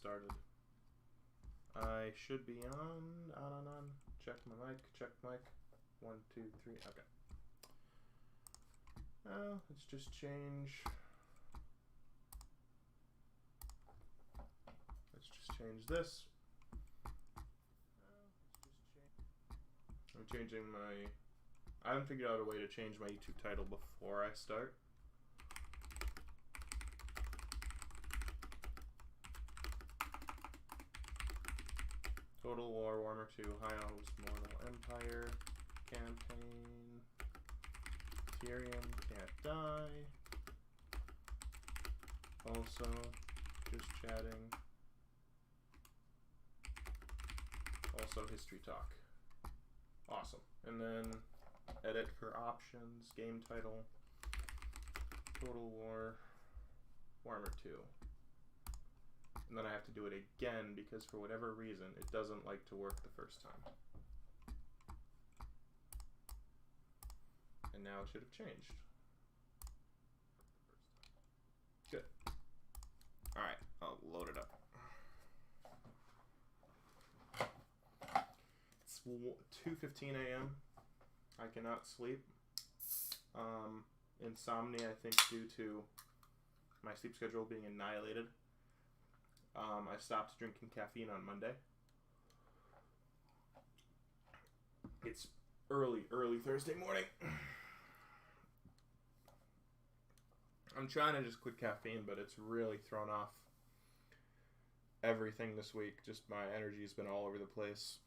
started. I should be on. Check my mic, check mic. 1, 2, 3, okay. Let's just change. Let's just change this. I'm changing my... I haven't figured out a way to change my YouTube title before I start. Total War, Warhammer 2, High Elves, Mortal Empire, Campaign, Tyrion, Can't Die. Also, just chatting. Also, History Talk. Awesome. And then edit for options, game title, Total War, Warhammer 2. And then I have to do it again because for whatever reason it doesn't like to work the first time. And now it should have changed. Good. Alright, I'll load it up. It's 2:15 a.m. I cannot sleep. Insomnia, I think, due to my sleep schedule being annihilated. I stopped drinking caffeine on Monday. It's early Thursday morning. I'm trying to just quit caffeine, but it's really thrown off everything this week. Just my energy's been all over the place.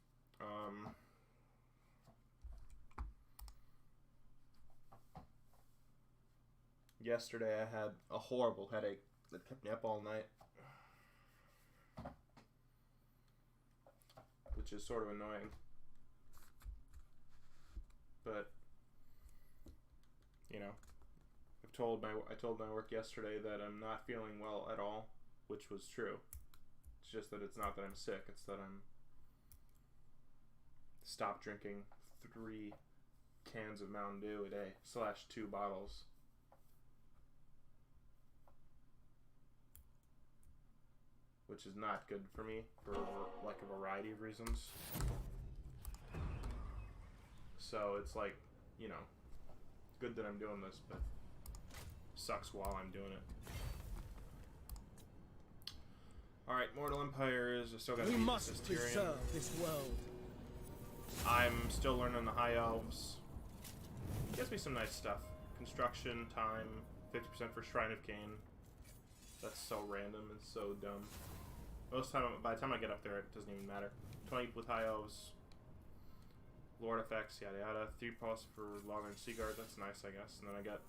Yesterday I had a horrible headache that kept me up all night, which is sort of annoying. But you know, I told my work yesterday that I'm not feeling well at all, which was true. It's just that it's not that I'm sick, it's that I'm stopped drinking 3 cans of Mountain Dew a day / 2 bottles. Which is not good for me for like a variety of reasons. So it's like, you know, good that I'm doing this, but sucks while I'm doing it. Alright, Mortal Empires, I still gotta beat this as Tyrion. Preserve this world. I'm still learning the High Elves. Gives me some nice stuff. Construction, time, 50% for Shrine of Cain. That's so random and so dumb. Most time, by the time I get up there, it doesn't even matter. 20 with High Elves, Lord effects, yada yada. 3 plus for Long-Range Seaguard, that's nice, I guess. And then I got...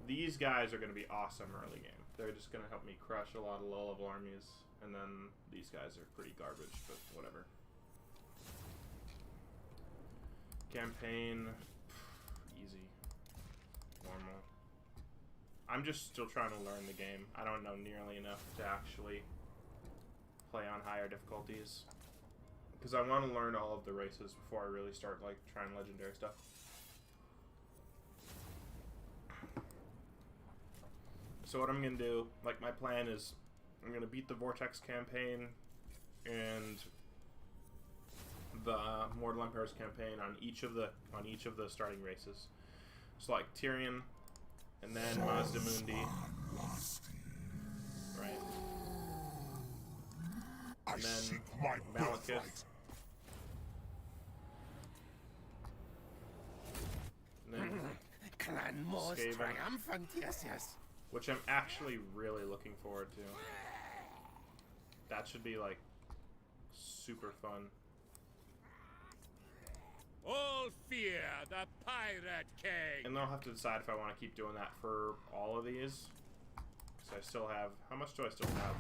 These guys are going to be awesome early game. They're just going to help me crush a lot of low-level armies. And then these guys are pretty garbage, but whatever. Campaign, easy. Normal. I'm just still trying to learn the game. I don't know nearly enough to actually play on higher difficulties. Because I want to learn all of the races before I really start like trying legendary stuff. So what I'm going to do, like my plan is, I'm going to beat the Vortex campaign and the Mortal Empires campaign on each of the starting races. So like Tyrion, and then Mazdamundi. Right. And then Malekith. And then Clan Moors Skaven, triumphant, yes. which I'm actually really looking forward to. That should be like super fun. All fear the Pirate King! And then I'll have to decide if I want to keep doing that for all of these. Because I still have... How much do I still have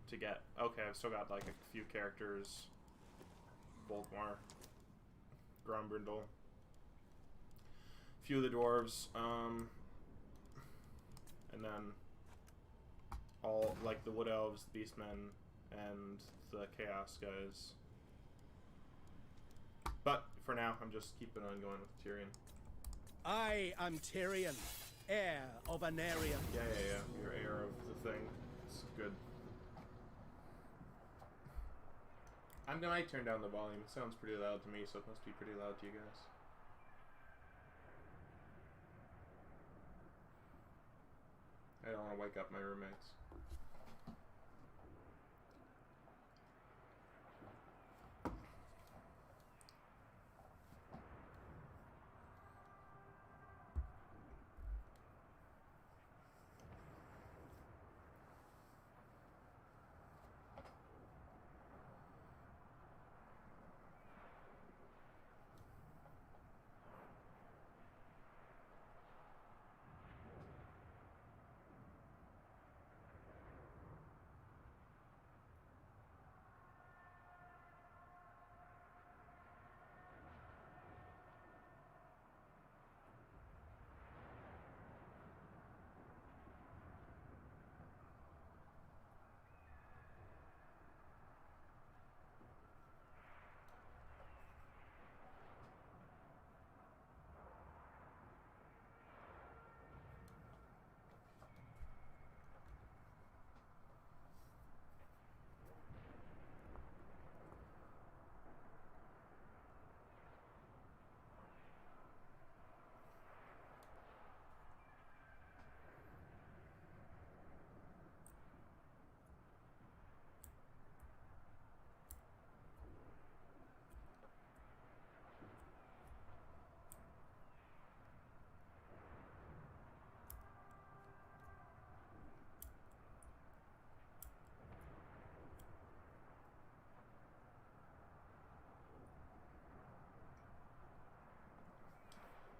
to get? Okay, I've still got like a few characters. Boltmar. Grumbrindle. A few of the dwarves. And then all, like the Wood Elves, Beastmen, and the Chaos guys. But for now, I'm just keeping on going with Tyrion. I am Tyrion, heir of an area. Yeah. You're heir of the thing. It's good. I'm gonna turn down the volume. It sounds pretty loud to me, so it must be pretty loud to you guys. I don't want to wake up my roommates.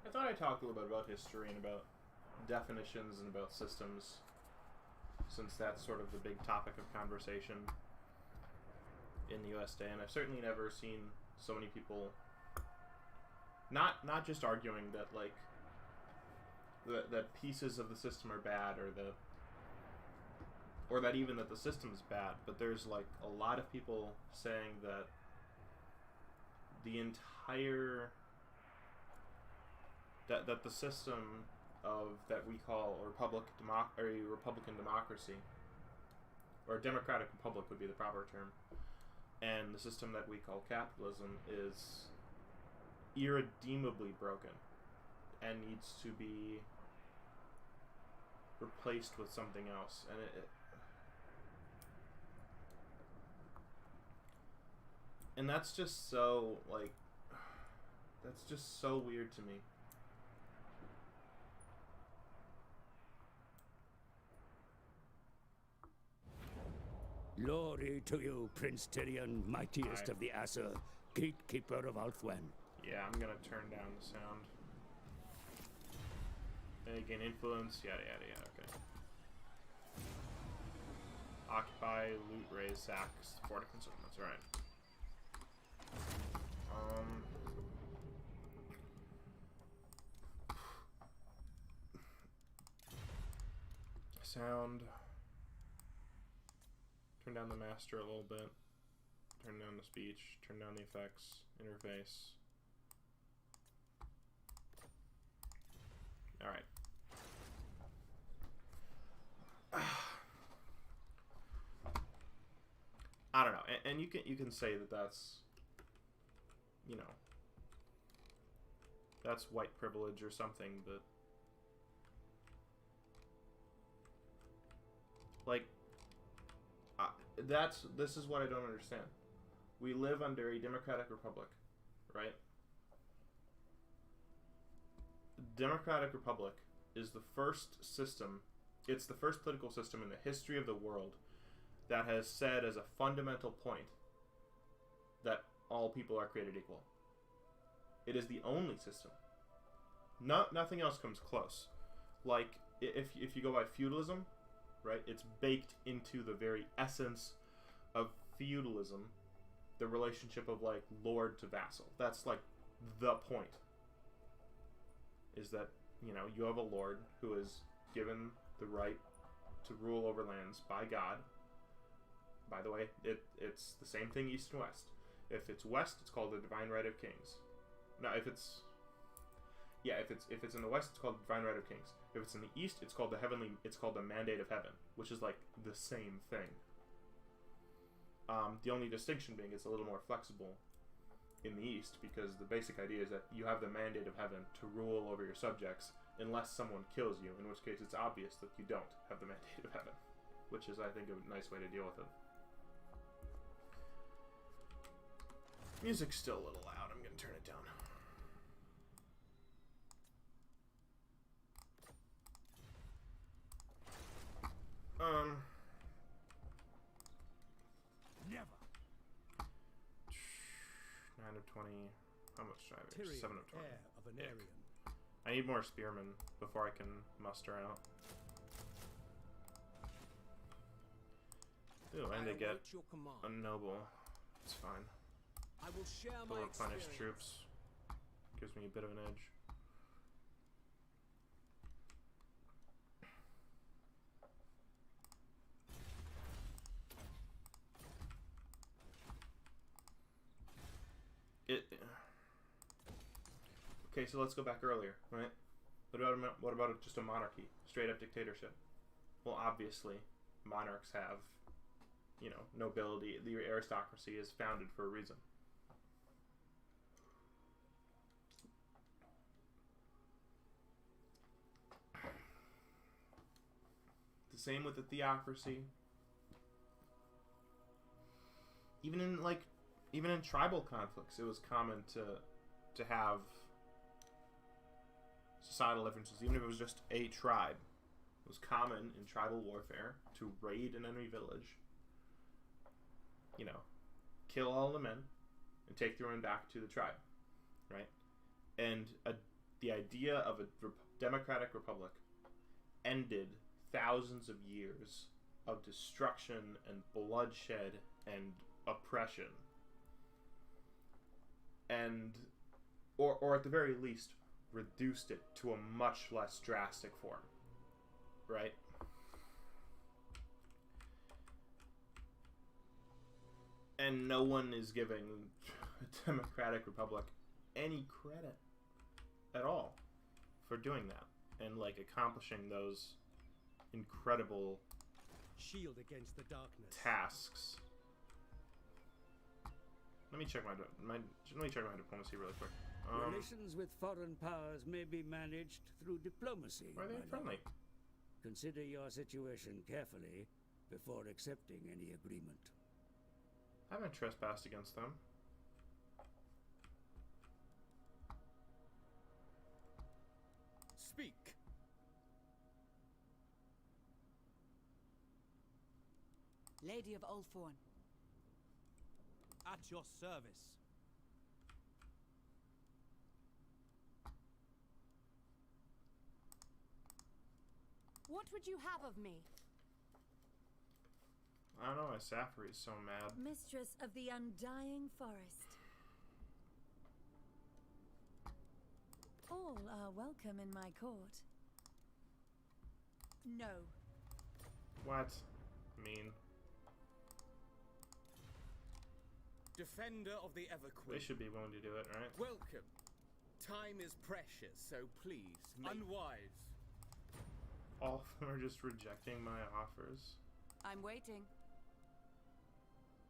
I thought I talked a little bit about history and about definitions and about systems, since that's sort of the big topic of conversation in the US today, and I've certainly never seen so many people not just arguing that like that pieces of the system are bad, or that even that the system's bad, but there's like a lot of people saying that the entire that the system of that we call a Republican democracy, or a democratic republic would be the proper term, and the system that we call capitalism is irredeemably broken and needs to be replaced with something else. And and that's just so like that's just so weird to me. Glory to you, Prince Tyrion, mightiest of the Aesir, gatekeeper of Ulthuan. Yeah, I'm gonna turn down the sound. Then you gain influence, yada yada yada, okay. Occupy, loot, raise, sacks, fortify consumments, alright. Sound. Turn down the master a little bit. Turn down the speech. Turn down the effects. Interface. Alright. I don't know. And you can say that that's, you know, that's white privilege or something, but like this is what I don't understand. We live under a democratic republic, right? The democratic republic is the first system, it's the first political system in the history of the world that has said as a fundamental point that all people are created equal. It is the only system. Nothing else comes close. Like, if you go by feudalism, right, it's baked into the very essence of feudalism, the relationship of, like, lord to vassal. That's, like, the point. Is that, you know, you have a lord who is given the right to rule over lands by God. By the way, it's the same thing east and west. If it's west, it's called the divine right of kings. Now, if it's in the west, it's called the divine right of kings. If it's in the east, it's called the mandate of heaven, which is like the same thing. The only distinction being it's a little more flexible in the East, because the basic idea is that you have the mandate of heaven to rule over your subjects unless someone kills you, in which case it's obvious that you don't have the mandate of heaven, which is, I think, a nice way to deal with it. Music's still a little loud. I'm going to turn it down. Never. 9 of 20. How much do I have? Tyrion, 7 of 20. heir of an Aryan. I need more spearmen before I can muster out. Ooh, and to get your command. a noble. It's fine. I will share To my replenish experience. troops. Gives me a bit of an edge. Okay, so let's go back earlier, right? What about just a monarchy? Straight up dictatorship? Well, obviously, monarchs have, you know, nobility. The aristocracy is founded for a reason. The same with the theocracy. Even in tribal conflicts, it was common to have societal differences, even if it was just a tribe. It was common in tribal warfare to raid an enemy village, you know, kill all the men, and take the women back to the tribe, right? And the idea of a democratic republic ended thousands of years of destruction and bloodshed and oppression, and or at the very least reduced it to a much less drastic form, right? And no one is giving a democratic republic any credit at all for doing that and like accomplishing those incredible Shield against the darkness. tasks. Let me check my diplomacy really quick. Relations with foreign powers may be managed through diplomacy. Are they my lord. friendly? Consider your situation carefully before accepting any agreement. I haven't trespassed against them. Speak. Lady of Ulthorn. At your service. What would you have of me? I don't know why Safri is so mad. Mistress of the Undying Forest. All are welcome in my court. No. What? Mean. Defender of the They Everqueen. should be willing to do it, right? Welcome. Time is precious, so please, unwise. All of them are just rejecting my offers. I'm waiting.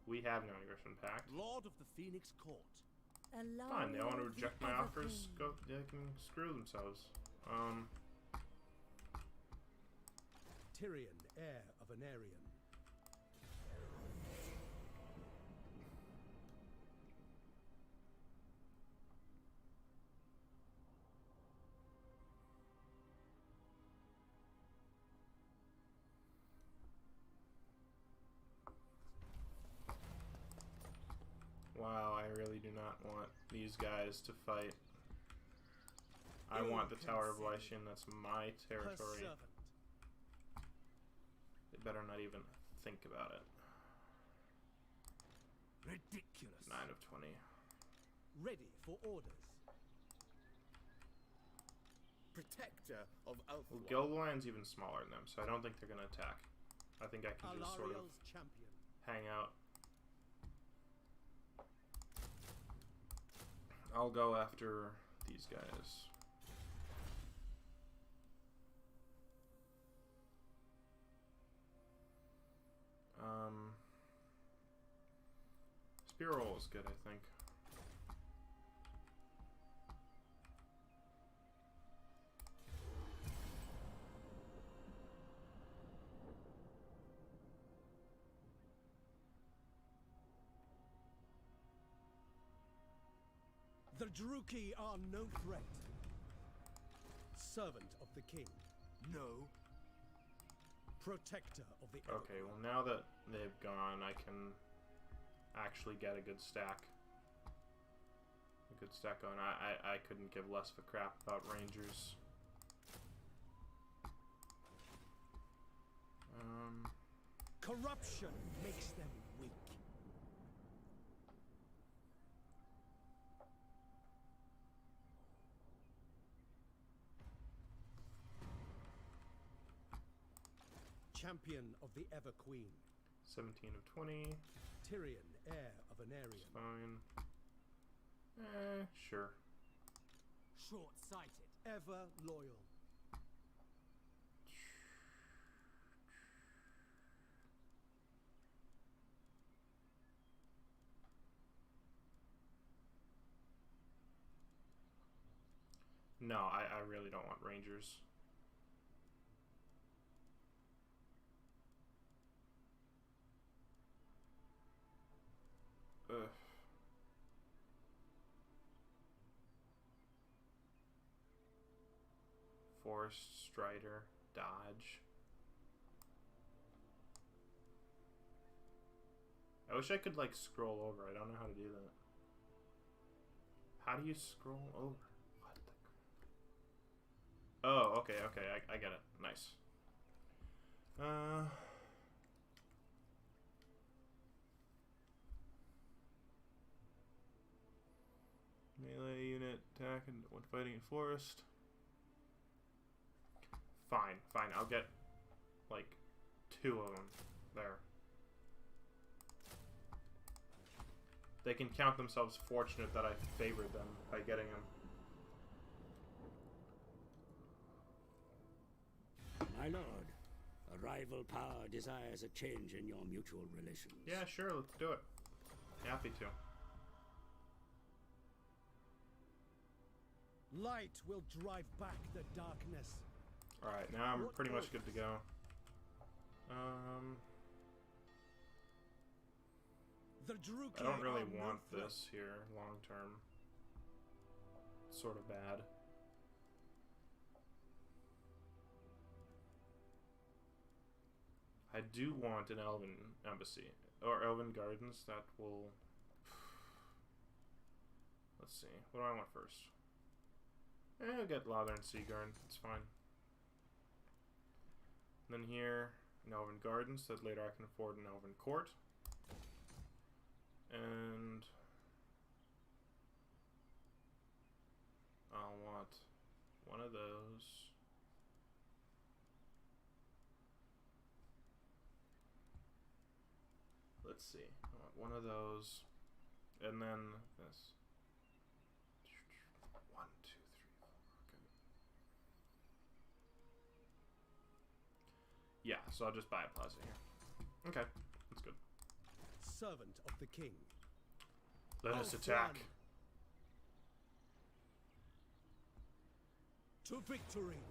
We have no aggression pact. Lord of the Phoenix Court. Fine, they want to Allow reject the my offers. Evergreen. Go, they can screw themselves. Tyrion, heir of an Aryan. Wow, I really do not want these guys to fight. I want the Tower of Lycian. That's my Her territory. servant. They better not even think about it. Ridiculous. 9 of 20. Ready for orders. Protector of Well, Ulthorn. Gilgalind's even smaller than them, so I don't think they're going to attack. I think I can just sort of Alariel's champion. hang out. I'll go after these guys. Hero is good, I think. The Druki are no threat. Servant of the king. No. Protector of the Okay, well now that they've gone, I can actually get a good stack. A good stack going. I couldn't give less of a crap about Rangers. Corruption makes them weak. Champion of the Ever Queen. 17 of 20. Tyrion, heir of an Aryan. Fine. Sure. Short-sighted. Ever loyal. No, I really don't want Rangers. Ugh. Forest, Strider, Dodge. I wish I could, like, scroll over. I don't know how to do that. How do you scroll over? What the... Oh, okay, okay. I get it. Nice. Melee unit attacking when fighting in forest. Fine, fine. I'll get, like, 2 of them. There. They can count themselves fortunate that I favored them by getting them. My lord, a rival power desires a change in your mutual relations. Yeah, sure, let's do it. Happy to. Light will drive back the darkness. Alright, now I'm pretty much good to go. The Druki I don't really are want no threat. this here long term. It's sort of bad. I do want an Elven embassy. Or Elven Gardens that will... Let's see. What do I want first? I'll get Lather and Seaguard. It's fine. And then here, an Elven Gardens that later I can afford an Elven Court. And I'll want one of those. Let's see. I want one of those. And then this. 1, 2, 3, 4. Okay. Yeah, so I'll just buy a plaza here. Okay, that's good. Servant of the king. Let us attack. To victory.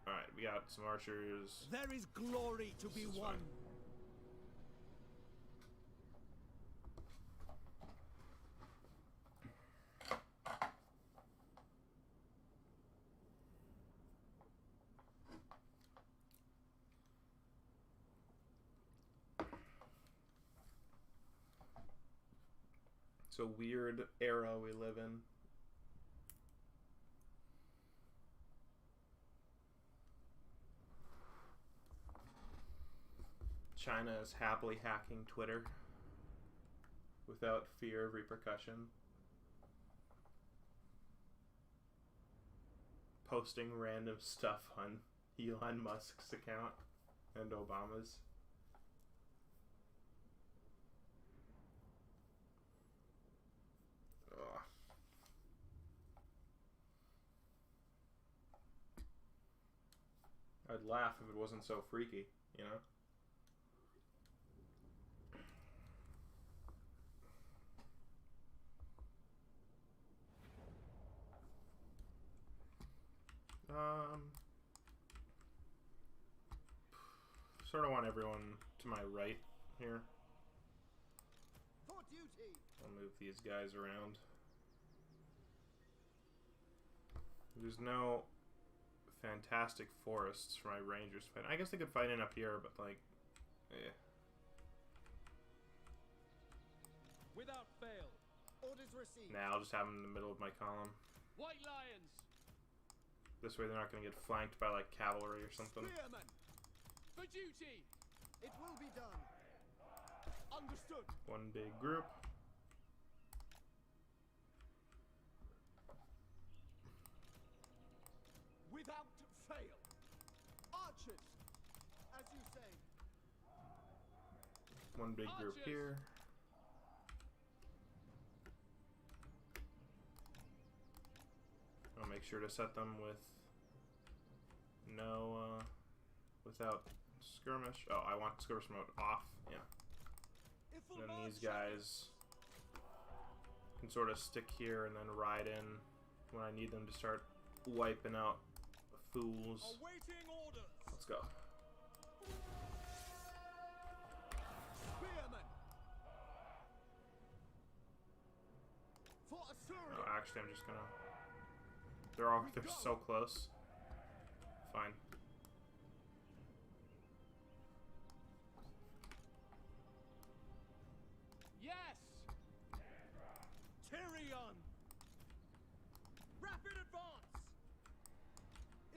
Alright, we got some archers. There is glory to be won. Fine. It's a weird era we live in. China is happily hacking Twitter without fear of repercussion. Posting random stuff on Elon Musk's account and Obama's. Ugh. I'd laugh if it wasn't so freaky, you know? Sort of want everyone to my right here. For duty. I'll move these guys around. There's no fantastic forests for my rangers to fight. I guess they could fight in up here, but like, eh. Without fail. Orders received. Nah, I'll just have them in the middle of my column. White lions. This way they're not going to get flanked by like cavalry or something. Spearmen. For duty. It will be done. Understood. One big group. Without fail. Archers. As you say. One big group Archers. here. I'll make sure to set them with no, without skirmish. Oh, I want skirmish mode off. Yeah. And then these guys can sort of stick here and then ride in when I need them to start wiping out fools. Awaiting orders. Let's go. Spearmen. For Assyria. Oh, actually, I'm just gonna. They're so close. Fine. Yes. Tyrion. Rapid advance.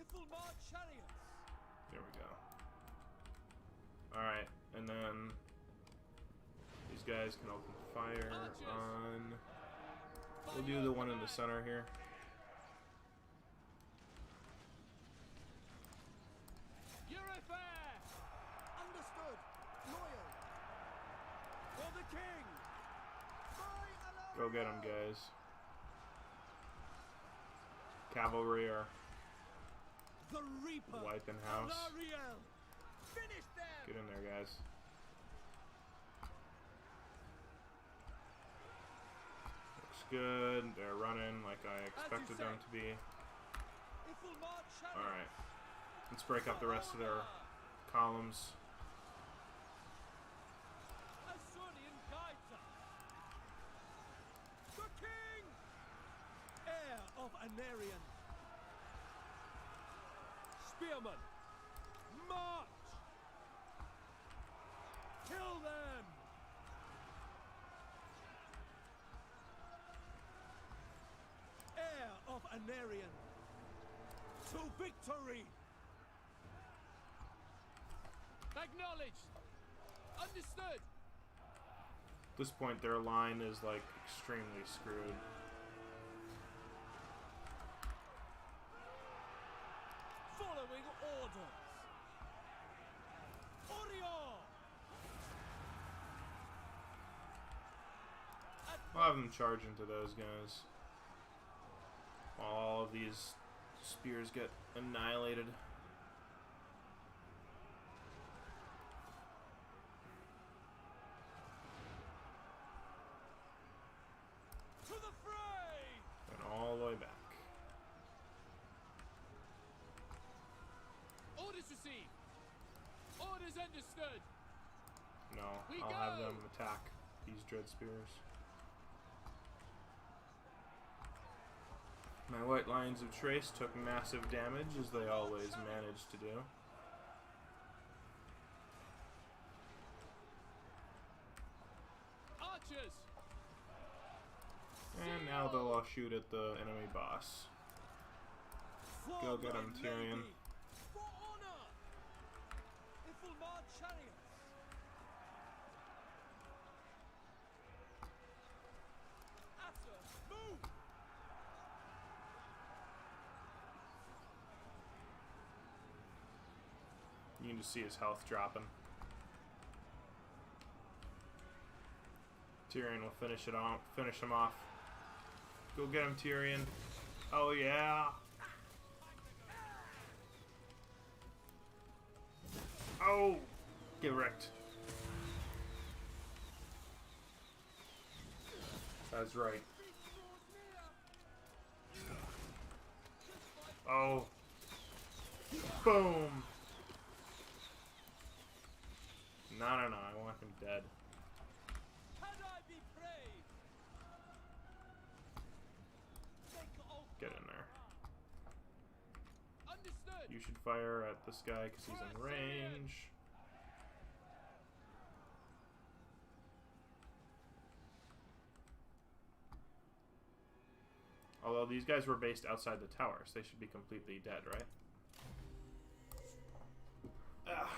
Ifilmar chariots. There we go. Alright, and then these guys can open fire on. We'll do the one in the center here. Understood. Loyal. For the king. Go get them, guys. Cavalry are The Reaper. wiping house. Ariel. Finish them. Get in there, guys. Looks good. They're running like I expected them to be. Ifilmar chariots. Alright. Let's break up the rest of their columns. Assyrian guides us. The king. Heir of Anarion. Spearmen. March. Kill them. Heir of Anarion. To victory. Acknowledged. Understood. At this point, their line is like extremely screwed. Following orders. Orion. I'll have them charge into those guys. While all of these spears get annihilated. To the fray. And all the way back. Orders received. Orders understood. No, We I'll have go. them attack these dread spears. My white lines of trace took massive damage, as they always manage to do. Archers. And now they'll all shoot at the enemy boss. For Go get my 'em, Tyrion. lady. For honor. Ifilmar chariots. Asa, move. You can just see his health dropping. Tyrion will finish him off. Go get him, Tyrion. Oh yeah. Get wrecked. That's right. Oh. Boom. No, no, no. I want him dead. Get in there. You should fire at this guy because he's in range. Although these guys were based outside the towers, they should be completely dead, right? Ugh.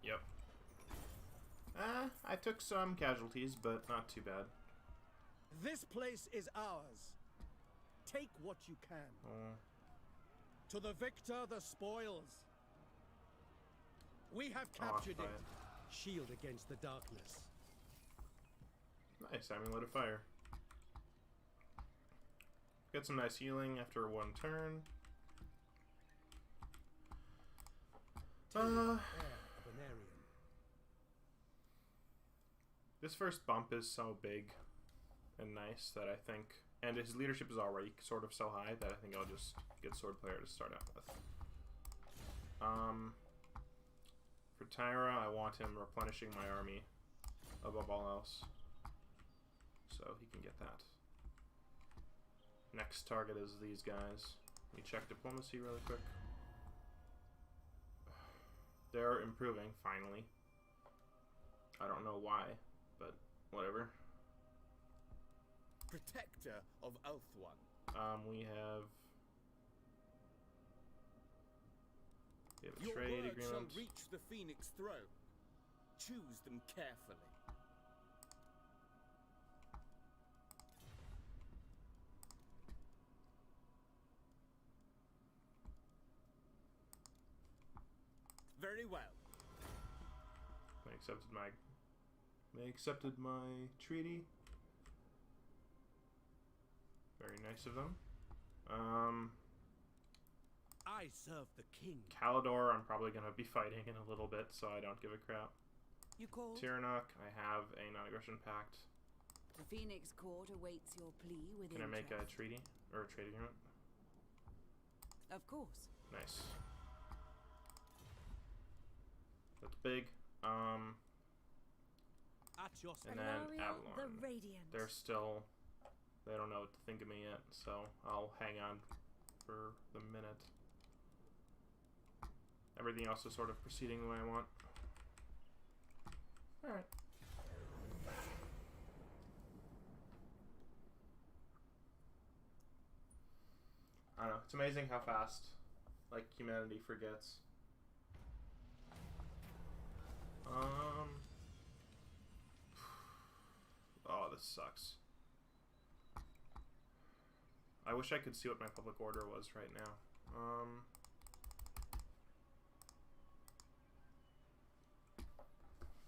Yep. I took some casualties, but not too bad. This place is ours. Take what you can. To the victor, the spoils. We have captured it. Shield against the darkness. Nice, amulet of fire. Get some nice healing after one turn. This first bump is so big and nice that I think, and his leadership is already sort of so high that I think I'll just get sword player to start out with. For Tyra, I want him replenishing my army above all else, so he can get that. Next target is these guys. Let me check diplomacy really quick. They're improving, finally. I don't know why, but whatever. Protector of Elf One. We have a Your trade word agreement. shall reach the Phoenix throne. Choose them carefully. Very well. They accepted my treaty. Very nice of them. I serve the king. Kalidor, I'm probably gonna be fighting in a little bit, so I don't give a crap. You called? Tyrion, I have a non-aggression pact. The Phoenix Court awaits your plea with Can I make a interest. treaty or a trade agreement? Of course. Nice. That's big. At your And then Alariel Avalon. the Radiant. They're still, they don't know what to think of me yet, so I'll hang on for the minute. Everything else is sort of proceeding the way I want. Alright. I don't know, it's amazing how fast, like, humanity forgets. Oh, this sucks. I wish I could see what my public order was right now.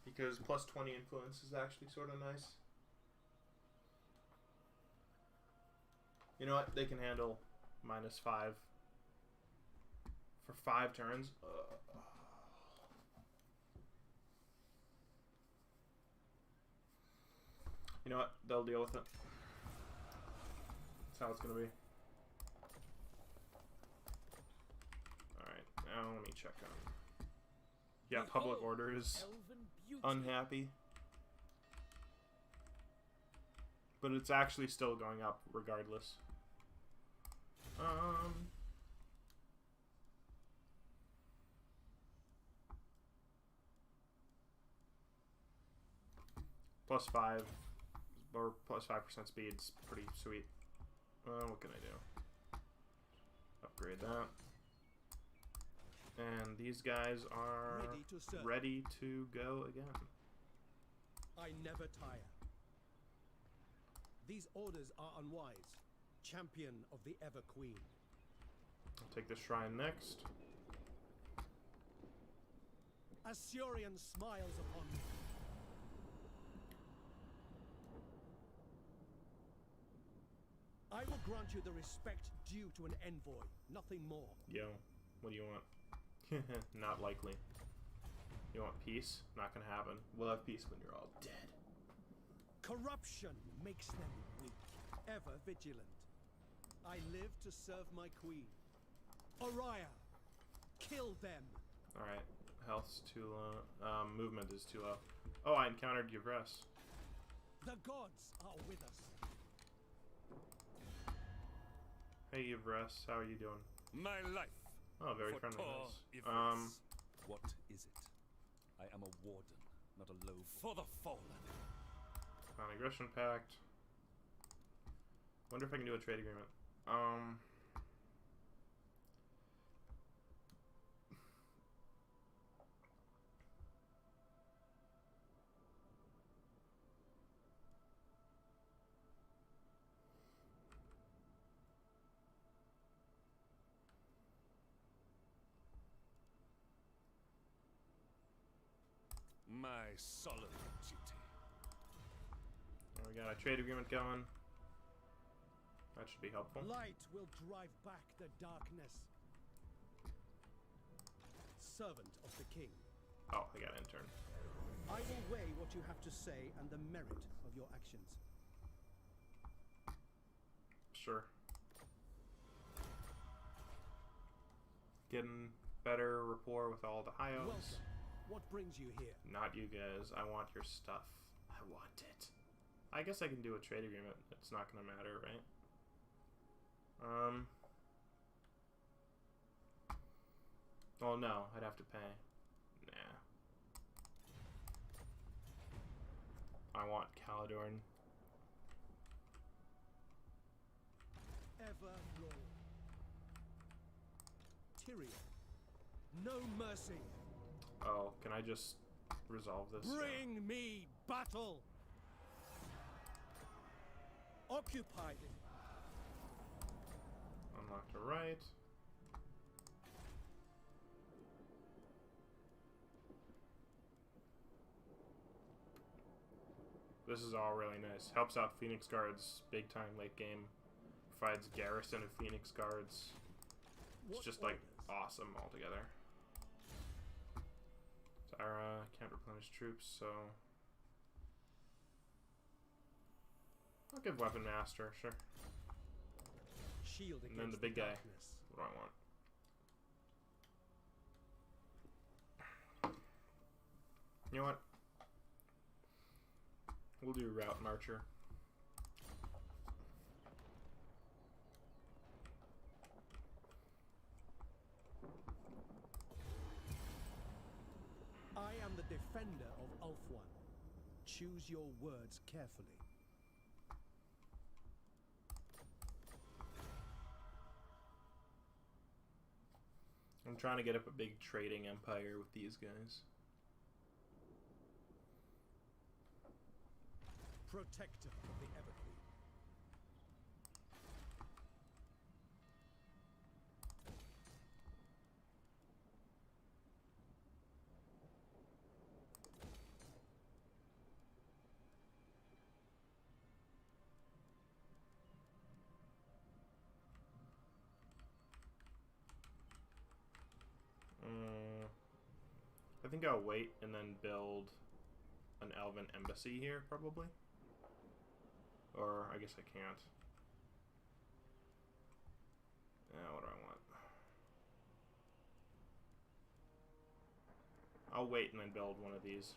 Because plus 20 influence is actually sort of nice. You know what? They can handle -5 for 5 turns. You know what? They'll deal with it. That's how it's gonna be. Alright, now let me check on. Yeah, public order is unhappy. But it's actually still going up regardless. +5 or +5% speed's pretty sweet. What can I do? Upgrade that. And these guys are Ready to serve. ready to go again. I never tire. These orders are unwise. Champion of the Ever Queen. I'll take the shrine next. Assyrian smiles upon me. I will grant you the respect due to an envoy, nothing more. Yo, what do you want? Not likely. You want peace? Not gonna happen. We'll have peace when you're all dead. Corruption makes them weak, ever vigilant. I live to serve my queen. Oriah, kill them. Alright, health's too low. Movement is too low. Oh, I encountered Yvress. The gods are with us. Hey Yvress, how are you doing? My life. Oh, very for friendly. Tor Nice. Yvress. What is it? I am a warden, not a low for the fallen. Non-aggression pact. Wonder if I can do a trade agreement. My solemn duty. We got a trade agreement going. That should be helpful. Light will drive back the darkness. Servant of the king. Oh, I got an intern. I will weigh what you have to say and the merit of your actions. Sure. Getting better rapport with all the high elves. Welcome. What brings you here? Not you guys. I want your stuff. I want it. I guess I can do a trade agreement. It's not gonna matter, right? Oh no, I'd have to pay. Nah. I want Caledorn. Ever Lord. Tyrion. No mercy. Oh, can I just resolve this? Bring me battle. Occupy it. Unlock to right. This is all really nice. Helps out Phoenix Guards big time late game. Provides garrison of Phoenix Guards. It's What just like orders? awesome altogether. Zara can't replenish troops, so I'll give Weapon Master, sure. Shield And against then the big guy. darkness. What do I want? You know what? We'll do Route Marcher. I am the defender of Ulfwan. Choose your words carefully. I'm trying to get up a big trading empire with these guys. Protector of the Everqueen. I think I'll wait and then build an elven embassy here, probably. Or I guess I can't. What do I want? I'll wait and then build one of these.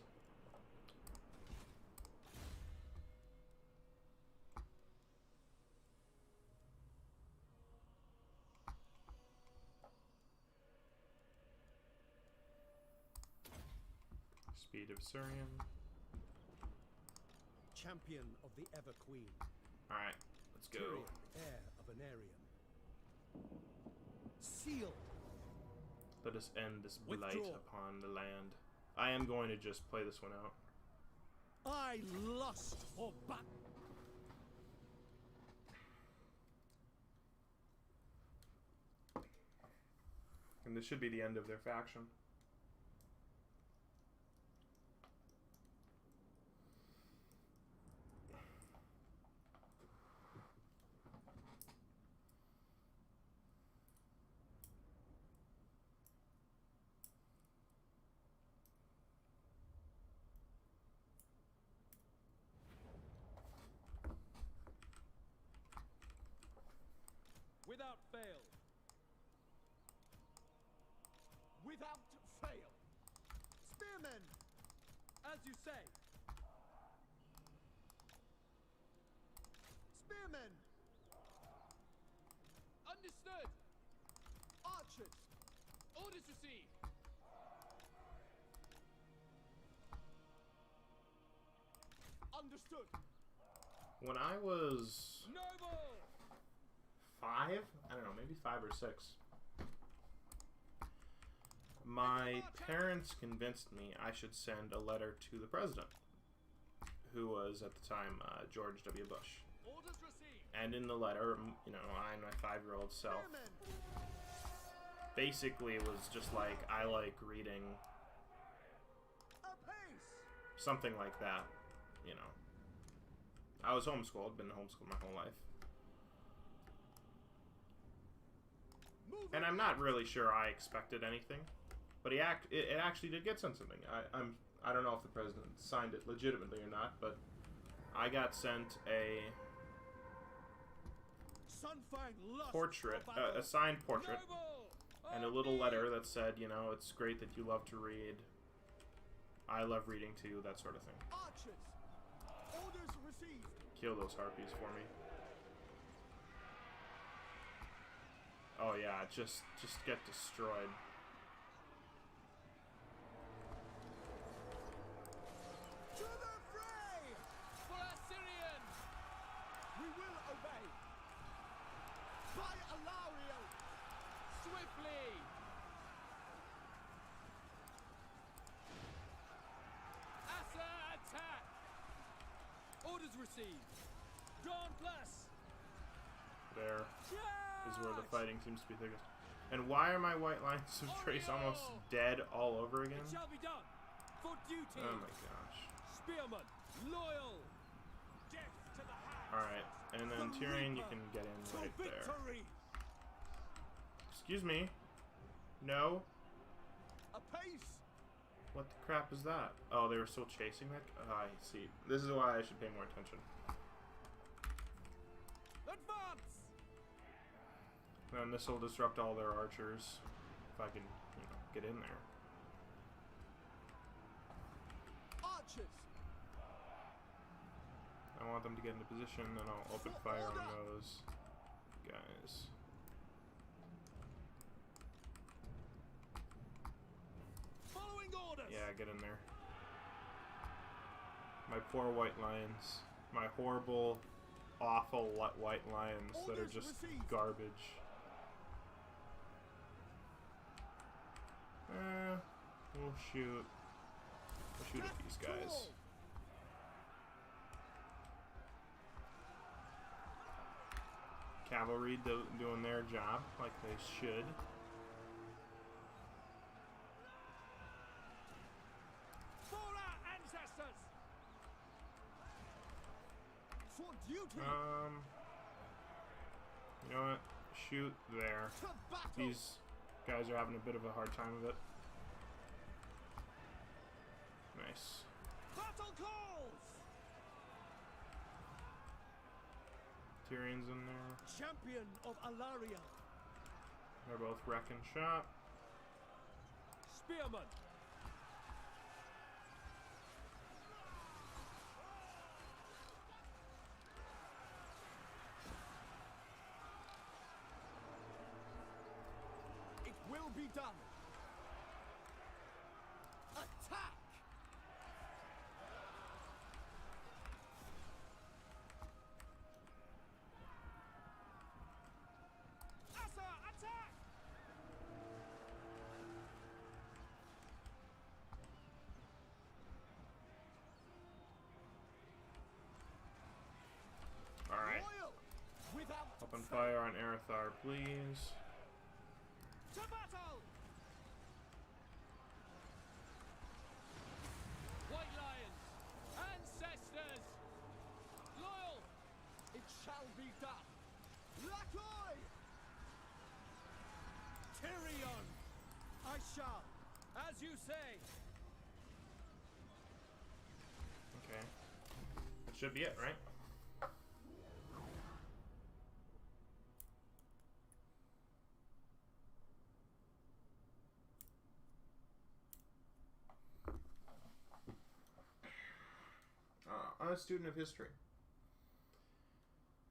Speed of Surian. Champion of the Everqueen. Alright, let's go. Tyrion, heir of Anarion. seal. Let us end this blight Withdraw. upon the land. I am going to just play this one out. I lust for battle. And this should be the end of their faction. Without fail. Without fail. Spearmen, as you say. Spearmen. Understood. Archers. Orders received. Understood. When I was Noble. 5, I don't know, maybe 5 or 6, my parents convinced me I should send a letter to the president, who was at the time George W. Bush. Orders received. And in the letter, you know, I and my 5-year-old self Spearmen. basically was just like, I like reading, Apace. something like that, you know. I was homeschooled, been homeschooled my whole life. And I'm not really sure I expected anything, but it actually did get sent something. I don't know if the president signed it legitimately or not, but I got sent a Sunfang lust portrait, for battle. a signed portrait, Noble. and a little letter that said, you know, it's great that you love to read. I love reading too, that sort of thing. Archers. Orders received. Kill those harpies for me. Oh yeah, just get destroyed. To the fray. For Tyrion. We will obey. By Alariel. Swiftly. Asa attack. Orders received. Dawn plus. There is where the fighting seems to be thickest. And why are my white lines of trace almost dead all over again? It shall be done. For duty. Oh my gosh. Spearman, loyal. Death to the hand. Alright, and then The Tyrion you Reaper. can get in To right there. victory. Excuse me. No? Apace. What the crap is that? Oh, they were still chasing that? Oh, I see. This is why I should pay more attention. Advance. And this will disrupt all their archers. If I can, you know, get in there. Archers. I want them to get into position, and I'll open fire on those guys. Following orders. Yeah, get in there. My poor white lions. My horrible, awful white lions that are Orders just received. garbage. We'll shoot. We'll shoot at these guys. Cavalry doing their job like they should. For our ancestors. For duty. You know what? Shoot there. To battle. These guys are having a bit of a hard time of it. Nice. Battle calls. Tyrion's in there. Champion of Alaria. They're both wrecking shop. Spearman. It will be done. Attack. Asa, attack. Open fire on Arathar, please. To battle! White Lions, ancestors, loyal, it shall be done. Lakoy! Tyrion! I shall. As you say. Okay. That should be it, right? I'm a student of history.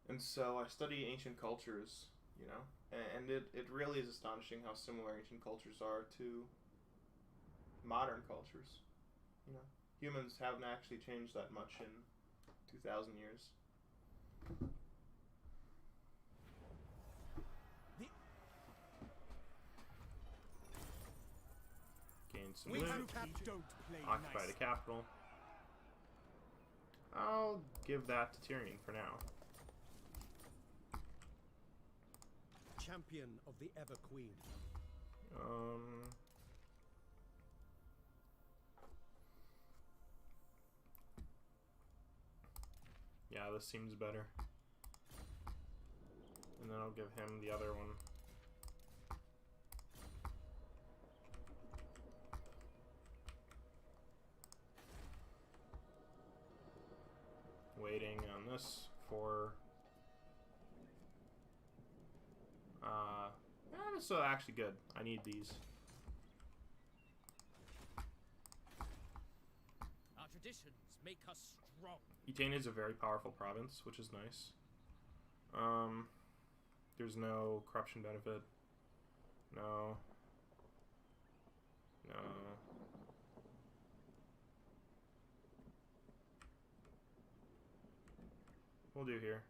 And so I study ancient cultures, you know, and it really is astonishing how similar ancient cultures are to modern cultures. You know, humans haven't actually changed that much in 2,000 years. Gain some loot. Don't play Occupy the capital. I'll give that to Tyrion for now. Champion of the Ever Queen. Yeah, this seems better. And then I'll give him the other one. Waiting on this for this is actually good. I need these. Our traditions make us strong. Etain is a very powerful province, which is nice. There's no corruption benefit. No. We'll do here.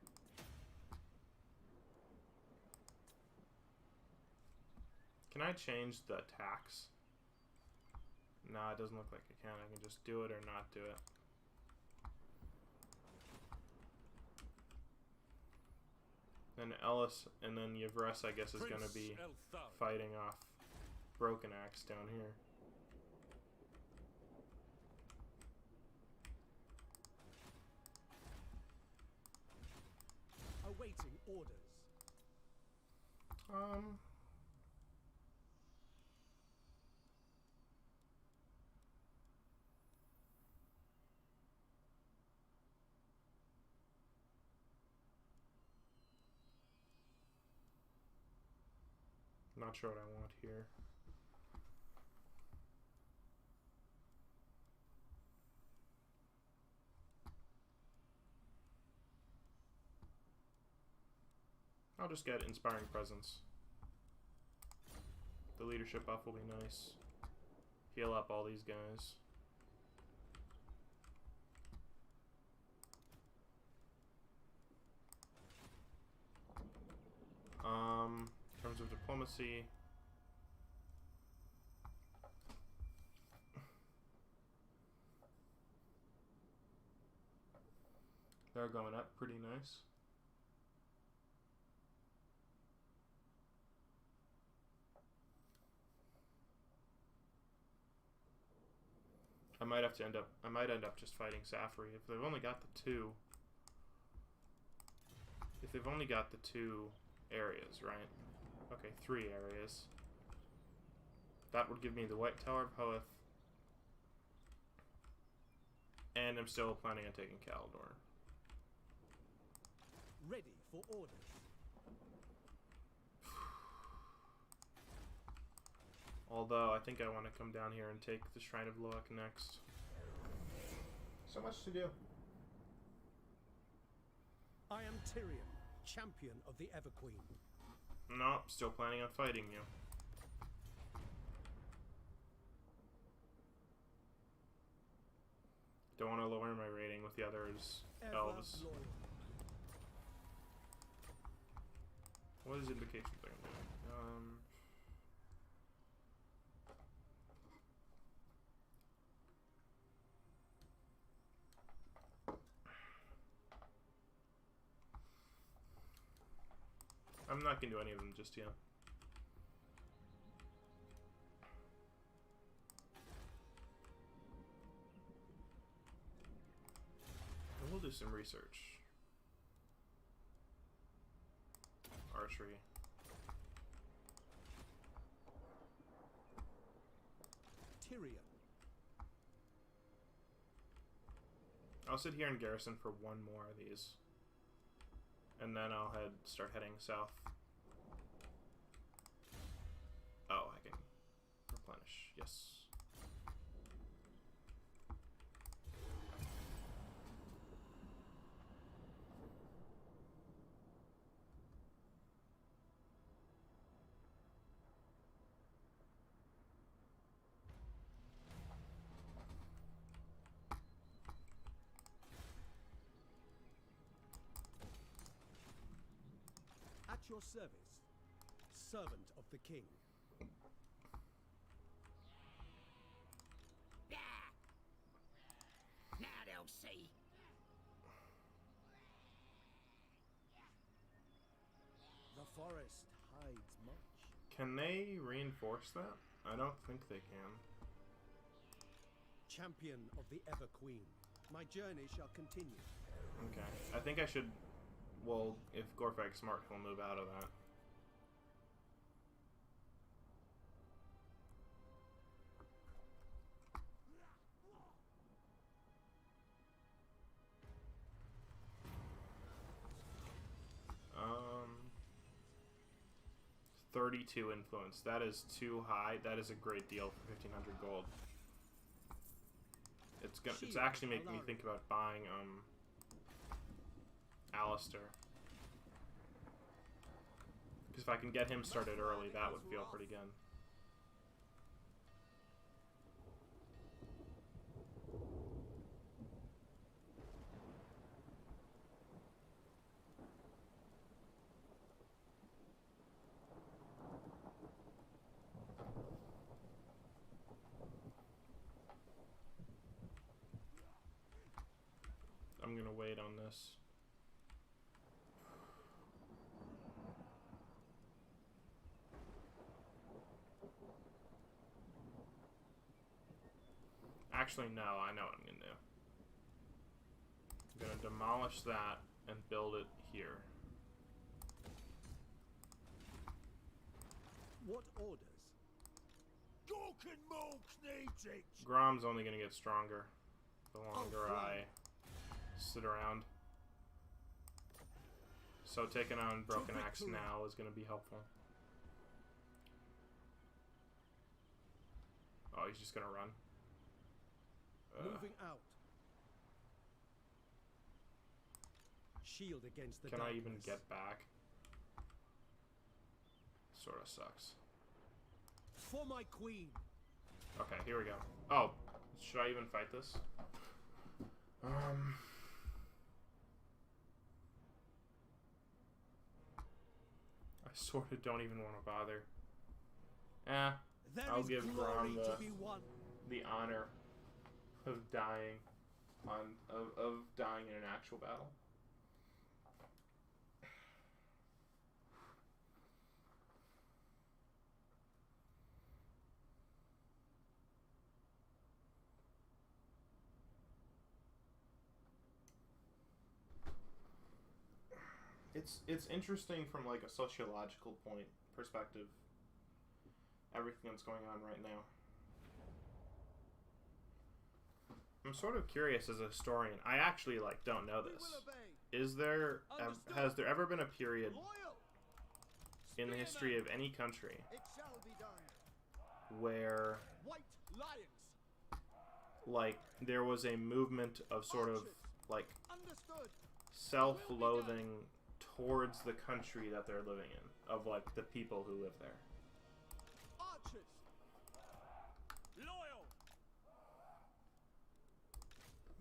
Can I change the tax? Nah, it doesn't look like I can. I can just do it or not do it. Then Ellis and then Yvres, I guess, is going to be fighting off Broken Axe down here. Awaiting orders. Not sure what I want here. I'll just get Inspiring Presence. The leadership buff will be nice. Heal up all these guys. In terms of diplomacy, they're going up pretty nice. I might end up just fighting Safri if they've only got the two. If they've only got the two areas, right? Okay, 3 areas. That would give me the White Tower of Hoeth. And I'm still planning on taking Caldor. Ready for orders. Although, I think I want to come down here and take the Shrine of Loak next. So much to do. I am Tyrion, champion of the Ever Queen. No, still planning on fighting you. Don't want to lower my rating with the others. Ever Elves. loyal. What is Invocation thing doing? I'm not gonna do any of them just yet. And we'll do some research. Archery. Tyrion. I'll sit here in garrison for one more of these. And then I'll start heading south. Oh, I can replenish. Yes. At your service, servant of the king. Now they'll see. The forest hides much. Can they reinforce that? I don't think they can. Champion of the Ever Queen, my journey shall continue. Okay. I think I should... Well, if Gorfag's smart, he'll move out of that. Um... 32 influence. That is too high. That is a great deal for 1,500 gold. It's actually making me think about buying, Alistair. Because if I can get him started early, that would feel pretty good. I'm gonna wait on this. Actually, no, I know what I'm gonna do. I'm gonna demolish that and build it here. What orders? Grom's only gonna get stronger the longer I sit around. So taking on Broken Axe now is gonna be helpful. Oh, he's just gonna run. Moving out. Shield against the Can I even darkness. get back? Sorta sucks. For my queen. Okay, here we go. Oh, should I even fight this? I sorta don't even want to bother. There I'll is give glory Grom to be won. the honor of dying of dying in an actual battle. It's interesting from like a sociological perspective. Everything that's going on right now. I'm sort of curious as a historian. I actually don't know this. Is there has there ever been a period in the history of any country It shall be done. where White lions. there was a movement of sort of Understood. self-loathing towards the country that they're living in, of the people who live there? Archers. Loyal.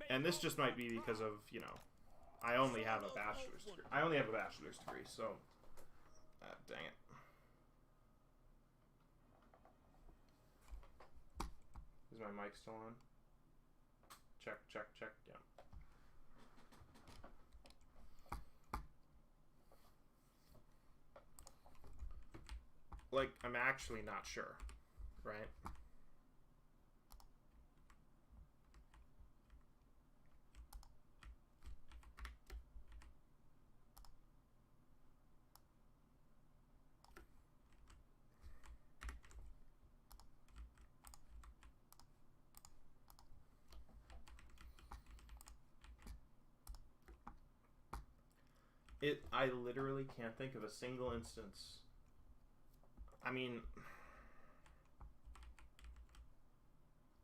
And this just might be because of, I only have a bachelor's degree. I only have a bachelor's degree, so dang it. Is my mic still on? Check, check, check. Yeah. like, I'm actually not sure, right? I literally can't think of a single instance. I mean,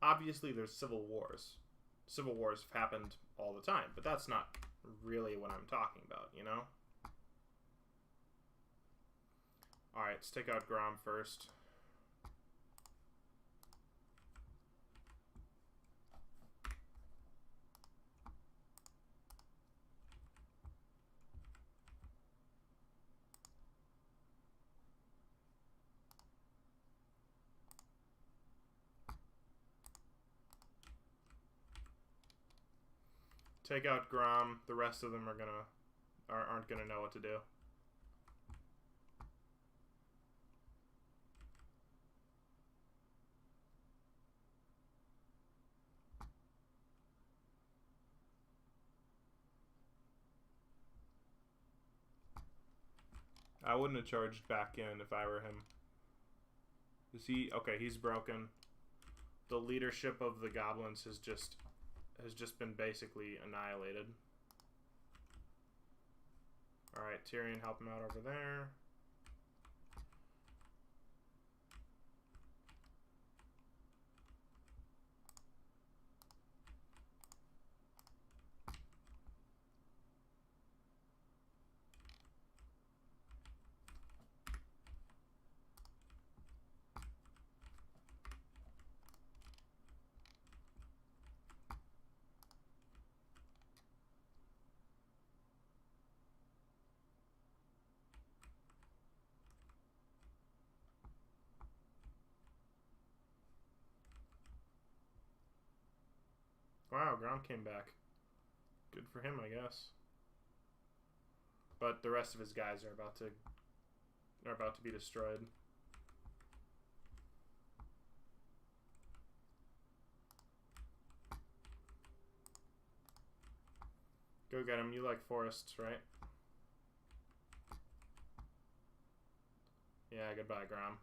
obviously there's civil wars. Civil wars have happened all the time, but that's not really what I'm talking about, you know? Alright, let's take out Grom first. Take out Grom. The rest of them aren't gonna know what to do. I wouldn't have charged back in if I were him. Is he okay? He's broken. The leadership of the goblins has just been basically annihilated. Alright, Tyrion, help him out over there. Wow, Grom came back. Good for him, I guess. But the rest of his guys are about to be destroyed. Go get him. You like forests, right? Yeah, goodbye, Grom.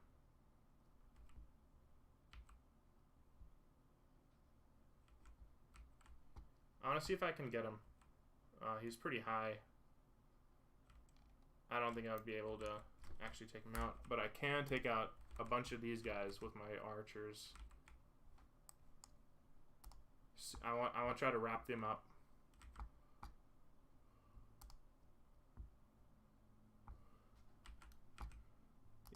I want to see if I can get him. He's pretty high. I don't think I would be able to actually take him out, but I can take out a bunch of these guys with my archers. I want to try to wrap them up.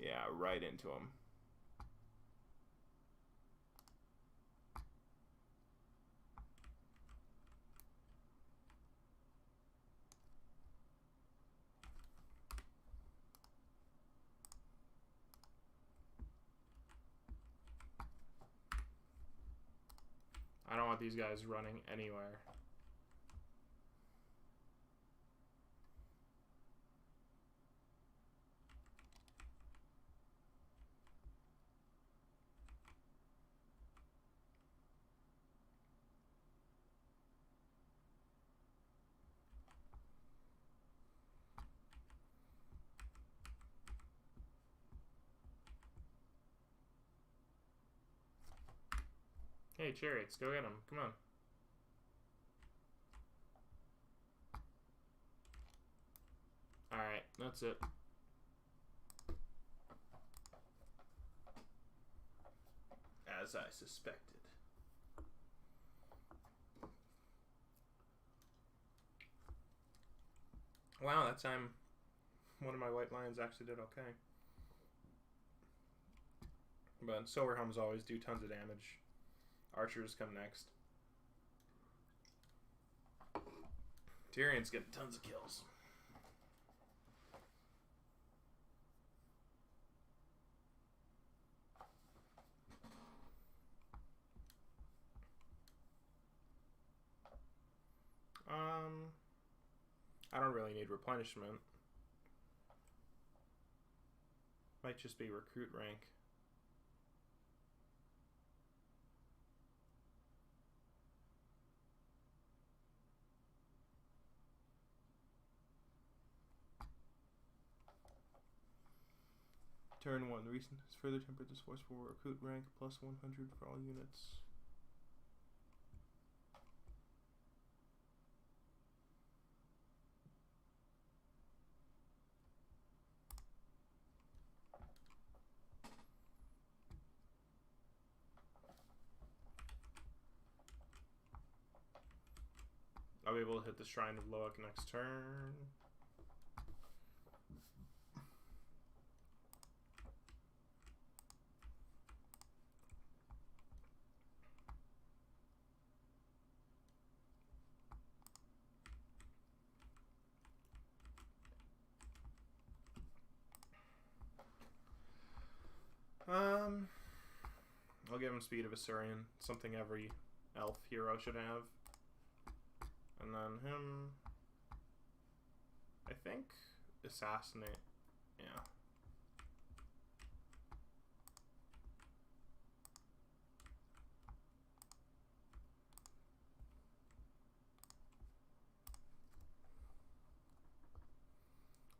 Yeah, right into him. I don't want these guys running anywhere. Hey, chariots, go get him. Come on. Alright, that's it. As I suspected. Wow, that time one of my white lions actually did okay. But silver helms always do tons of damage. Archers come next. Tyrion's getting tons of kills. I don't really need replenishment. Might just be recruit rank. Turn 1. Recent has further tempered this force for recruit rank plus 100 for all units. I'll be able to hit the Shrine of Loak next turn. I'll give him Speed of Assyrian, something every elf hero should have. And then him, I think, Assassinate, yeah.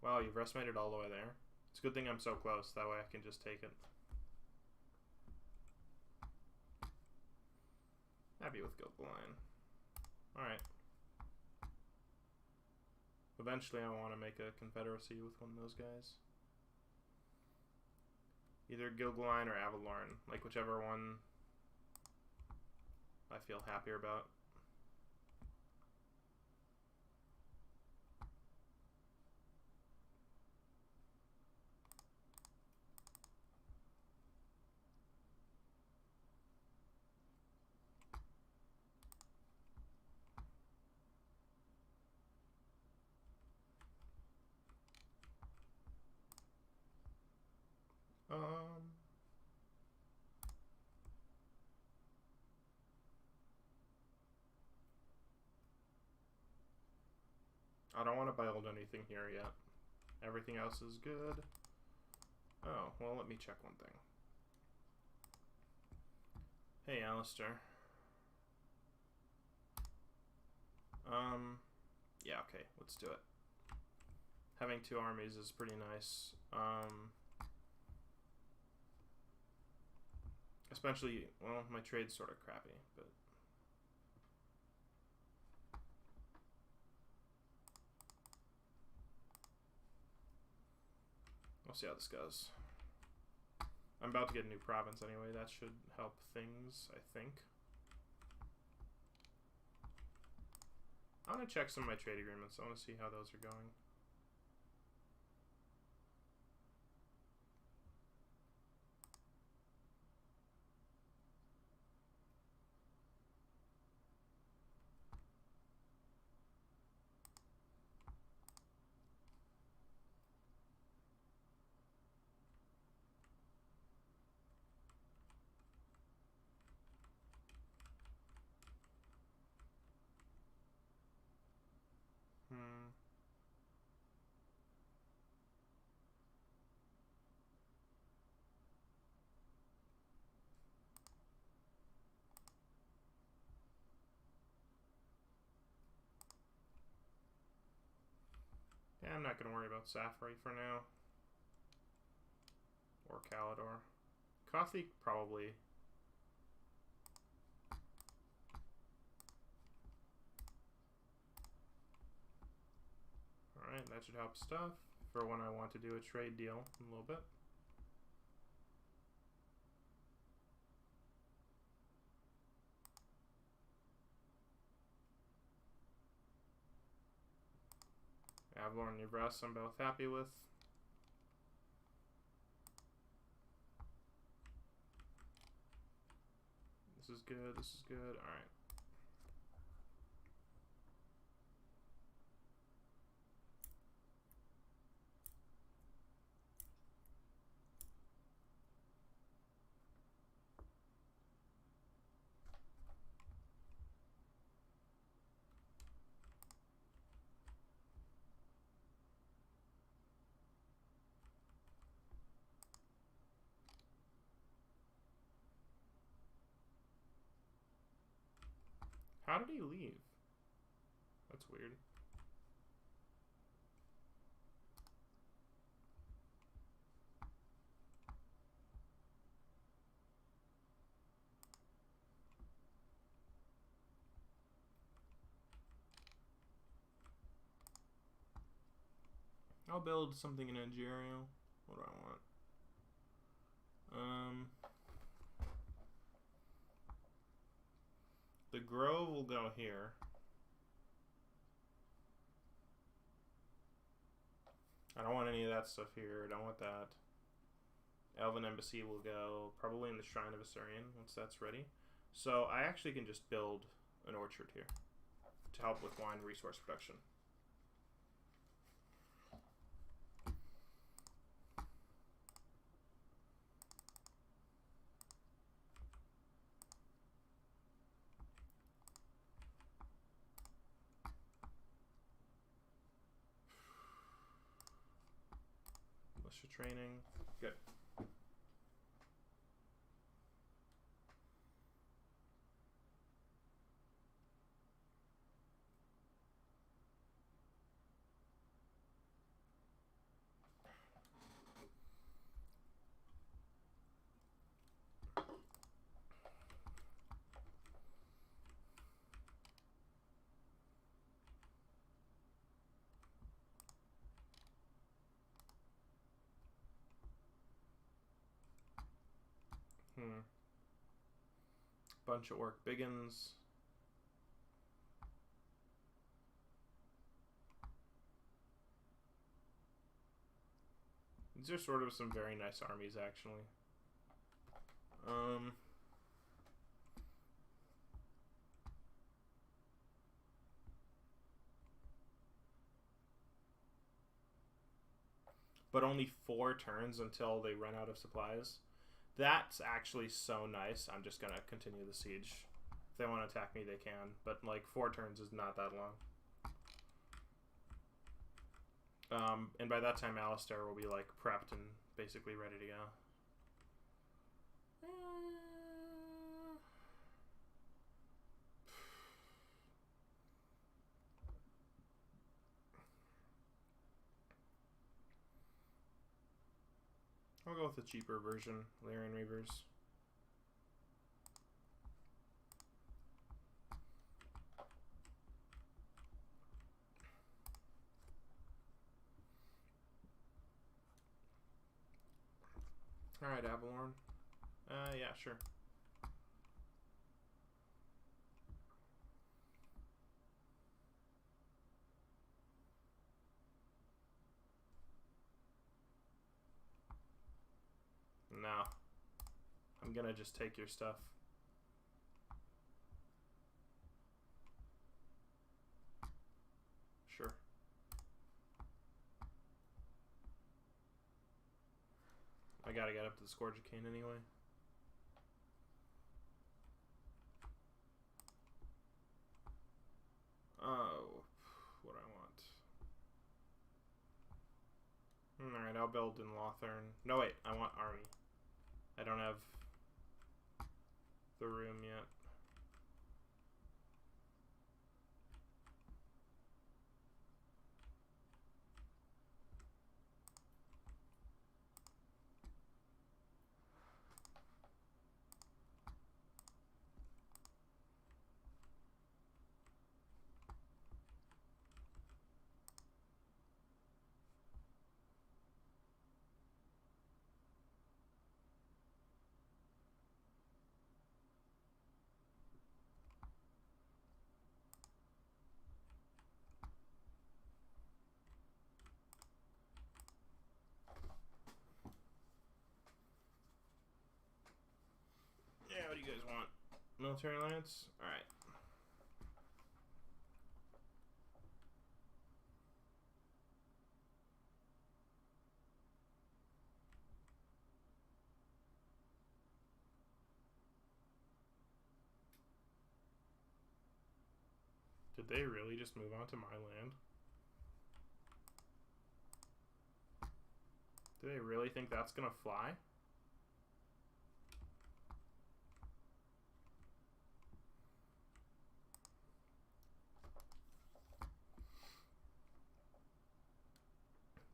Wow, you've estimated all the way there. It's a good thing I'm so close, that way I can just take it. Happy with Guild Line. Alright. Eventually I want to make a confederacy with one of those guys. Either Gilgaline or Avalorn, like whichever one I feel happier about. I don't want to build anything here yet. Everything else is good. Oh, well, let me check one thing. Hey, Alistair. Yeah, okay, let's do it. Having 2 armies is pretty nice. Especially, well, my trade's sort of crappy, but... we'll see how this goes. I'm about to get a new province anyway. That should help things, I think. I want to check some of my trade agreements. I want to see how those are going. Yeah, I'm not going to worry about Safari for now. Or Calidor. Coffee, probably. Alright, that should help stuff for when I want to do a trade deal in a little bit. Avalor and Yvress I'm both happy with. This is good, this is good, alright. How did he leave? That's weird. I'll build something in Ontario. What do I want? The Grove will go here. I don't want any of that stuff here. I don't want that. Elven Embassy will go probably in the Shrine of Assyrian once that's ready. So I actually can just build an orchard here to help with wine resource production. Militia training. Good. Bunch of orc biggins. These are sort of some very nice armies, actually. But only 4 turns until they run out of supplies. That's actually so nice. I'm just gonna continue the siege. If they want to attack me, they can. But like 4 turns is not that long. And by that time, Alistair will be like prepped and basically ready to go. I'll go with the cheaper version, Lyrian Reavers. Alright, Avalorn. Yeah, sure. No. I'm gonna just take your stuff. Sure. I gotta get up to the Scourge of Cain anyway. Oh, what I want. Alright, I'll build in Lothern. No, wait, I want army. I don't have the room yet. Yeah, what do you guys want? Military alliance? Alright. Did they really just move on to my land? Do they really think that's gonna fly?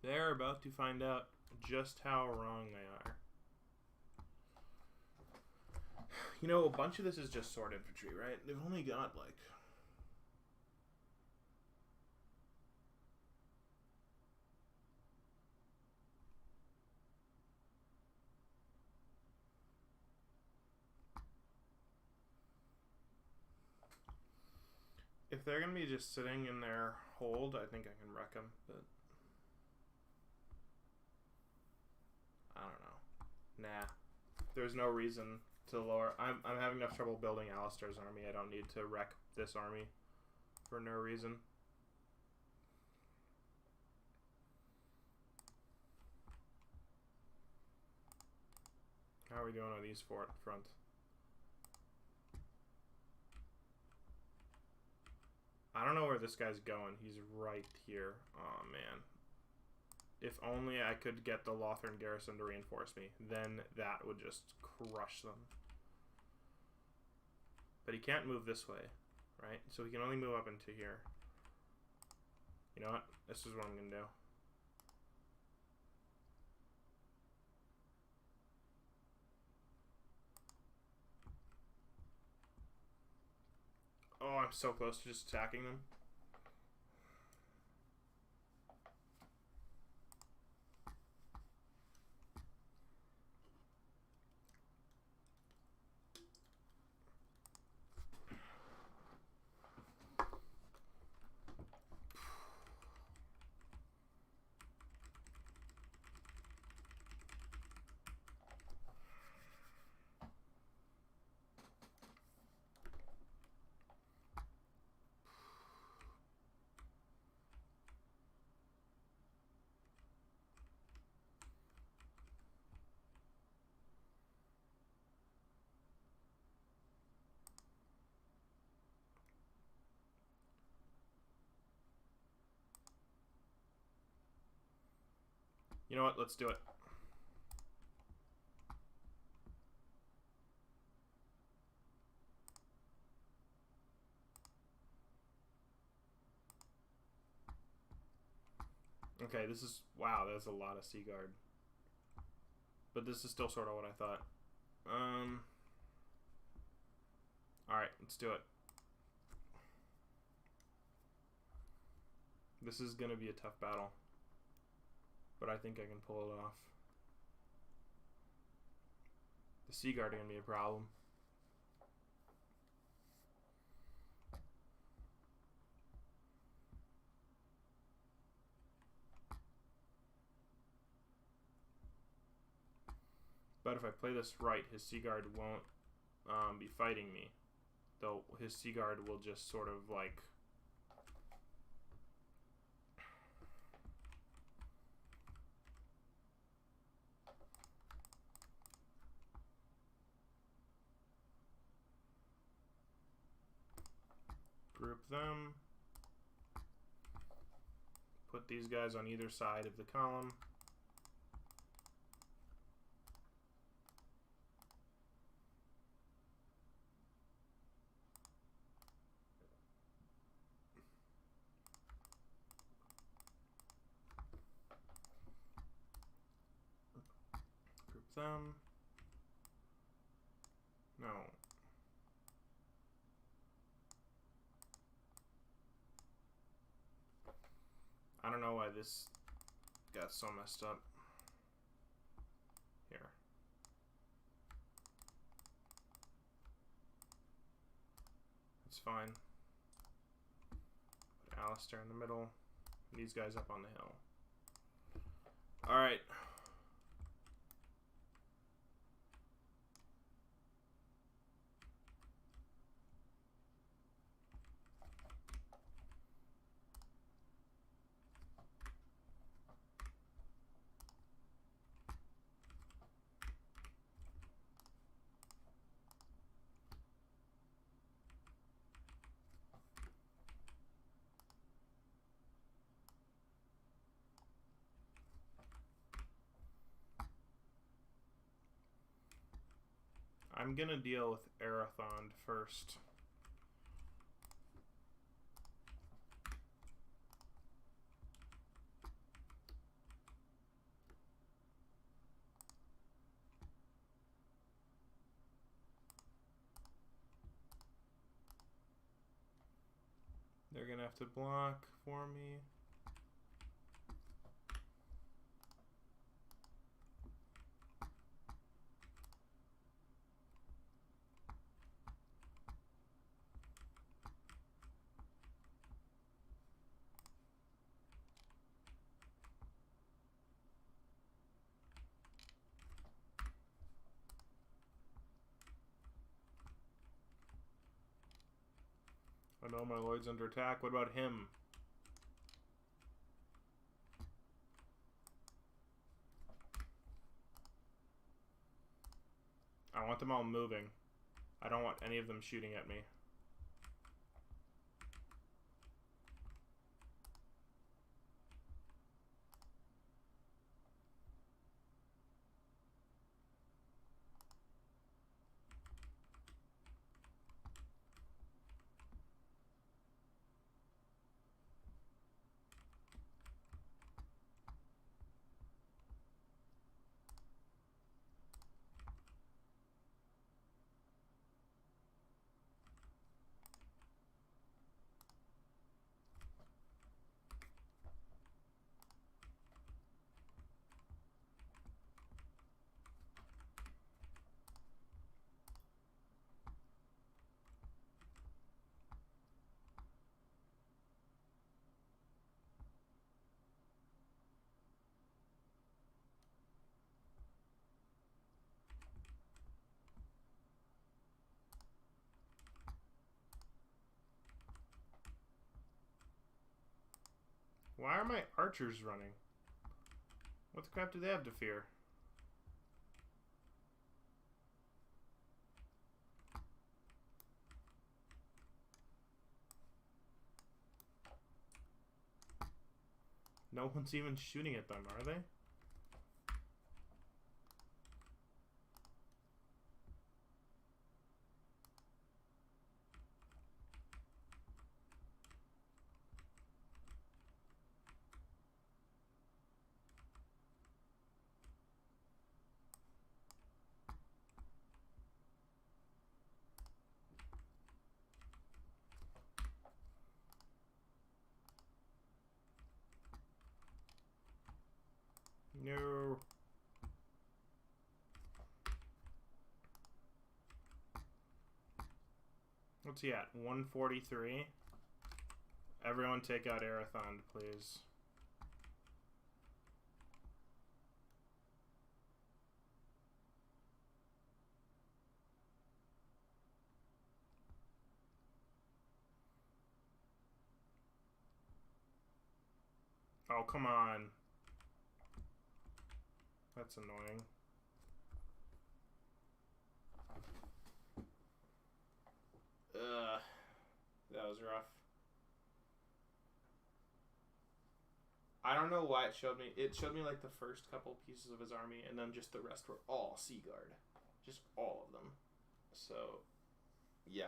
They're about to find out just how wrong they are. You know, a bunch of this is just sword infantry, right? They've only got, like... If they're going to be just sitting in their hold, I think I can wreck them, but... I don't know. Nah. There's no reason to lower... I'm having enough trouble building Alistair's army. I don't need to wreck this army for no reason. How are we doing on these four at the front? I don't know where this guy's going. He's right here. Oh, man. If only I could get the Lothern garrison to reinforce me. Then that would just crush them. But he can't move this way, right? So he can only move up into here. You know what? This is what I'm going to do. Oh, I'm so close to just attacking them. You know what? Let's do it. Okay, this is... Wow, that's a lot of Sea Guard. But this is still sort of what I thought. Alright, let's do it. This is going to be a tough battle. But I think I can pull it off. The Sea Guard are going to be a problem. But if I play this right, his Sea Guard won't be fighting me. Though his Sea Guard will just sort of like... Group them. Put these guys on either side of the column. Group them. No. I don't know why this got so messed up. Here. It's fine. Put Alistair in the middle. These guys up on the hill. Alright. I'm gonna deal with Arathond first. They're gonna have to block for me. I know my lord's under attack. What about him? I want them all moving. I don't want any of them shooting at me. Why are my archers running? What the crap do they have to fear? No one's even shooting at them, are they? No. What's he at? 143? Everyone take out Arathond, please. Oh, come on. That's annoying. Ugh. That was rough. I don't know why it showed me. It showed me like the first couple pieces of his army, and then just the rest were all Sea Guard. Just all of them. So, yeah.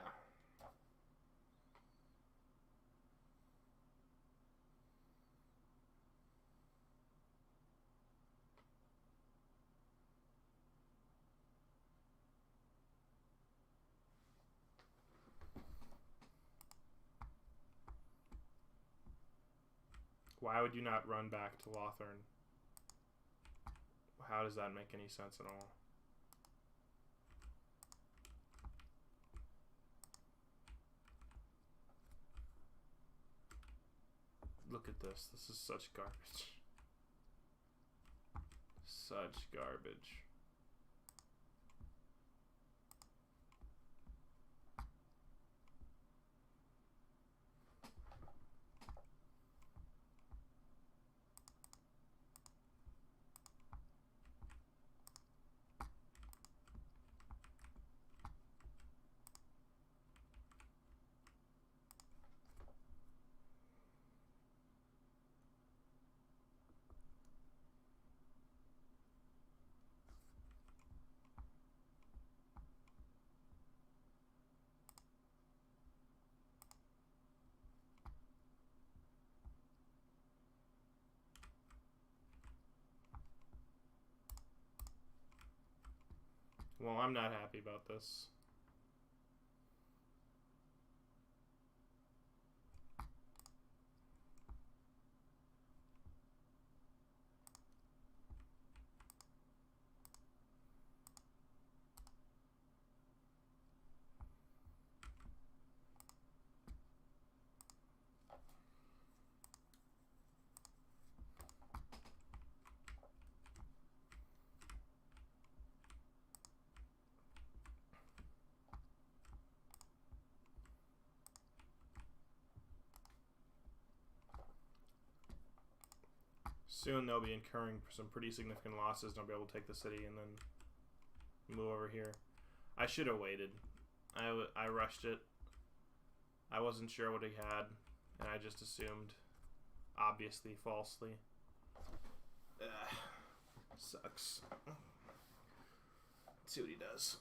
Why would you not run back to Lothern? How does that make any sense at all? Look at this. This is such garbage. Such garbage. Well, I'm not happy about this. Soon they'll be incurring some pretty significant losses, and I'll be able to take the city and then move over here. I should have waited. I rushed it. I wasn't sure what he had, and I just assumed, obviously, falsely. Ugh, sucks. Let's see what he does.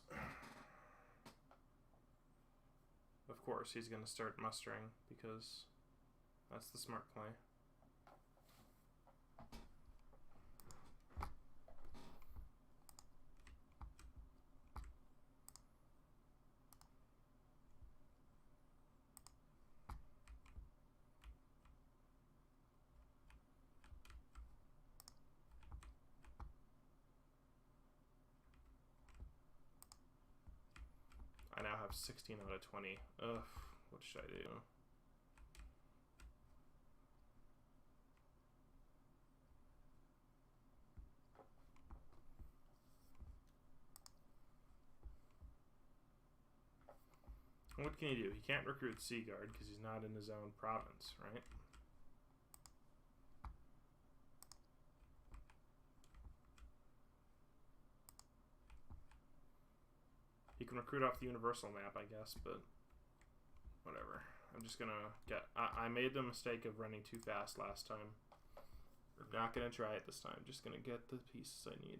Of course, he's going to start mustering, because that's the smart play. I now have 16 out of 20. Ugh, what should I do? What can he do? He can't recruit Seaguard because he's not in his own province, right? He can recruit off the universal map, I guess, but whatever. I'm just gonna get... I made the mistake of running too fast last time. I'm not gonna try it this time. Just gonna get the pieces I need.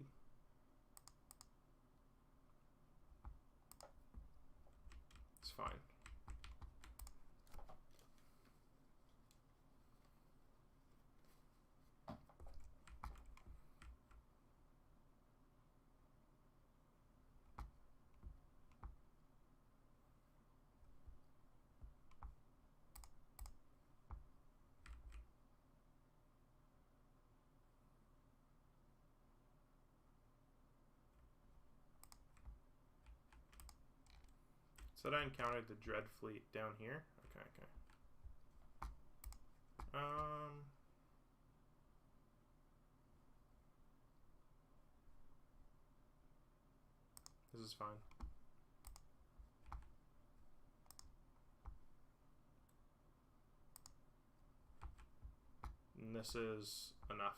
It's fine. Said I encountered the Dread Fleet down here. Okay, okay. This is fine. And this is enough.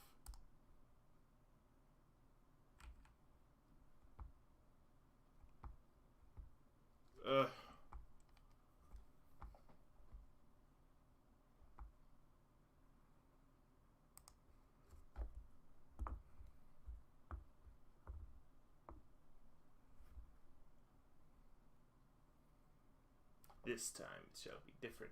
Ugh. This time it shall be different.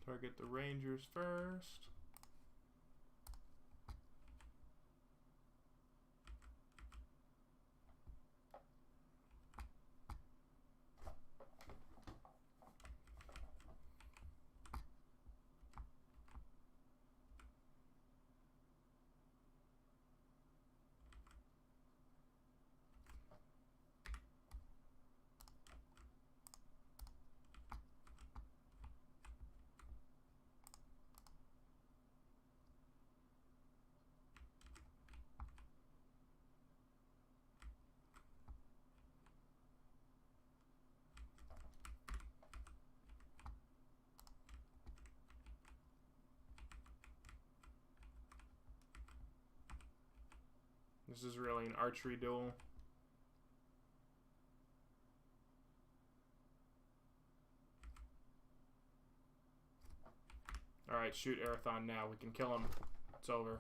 Target the Rangers first. This is really an archery duel. Alright, shoot Arathon now. We can kill him. It's over.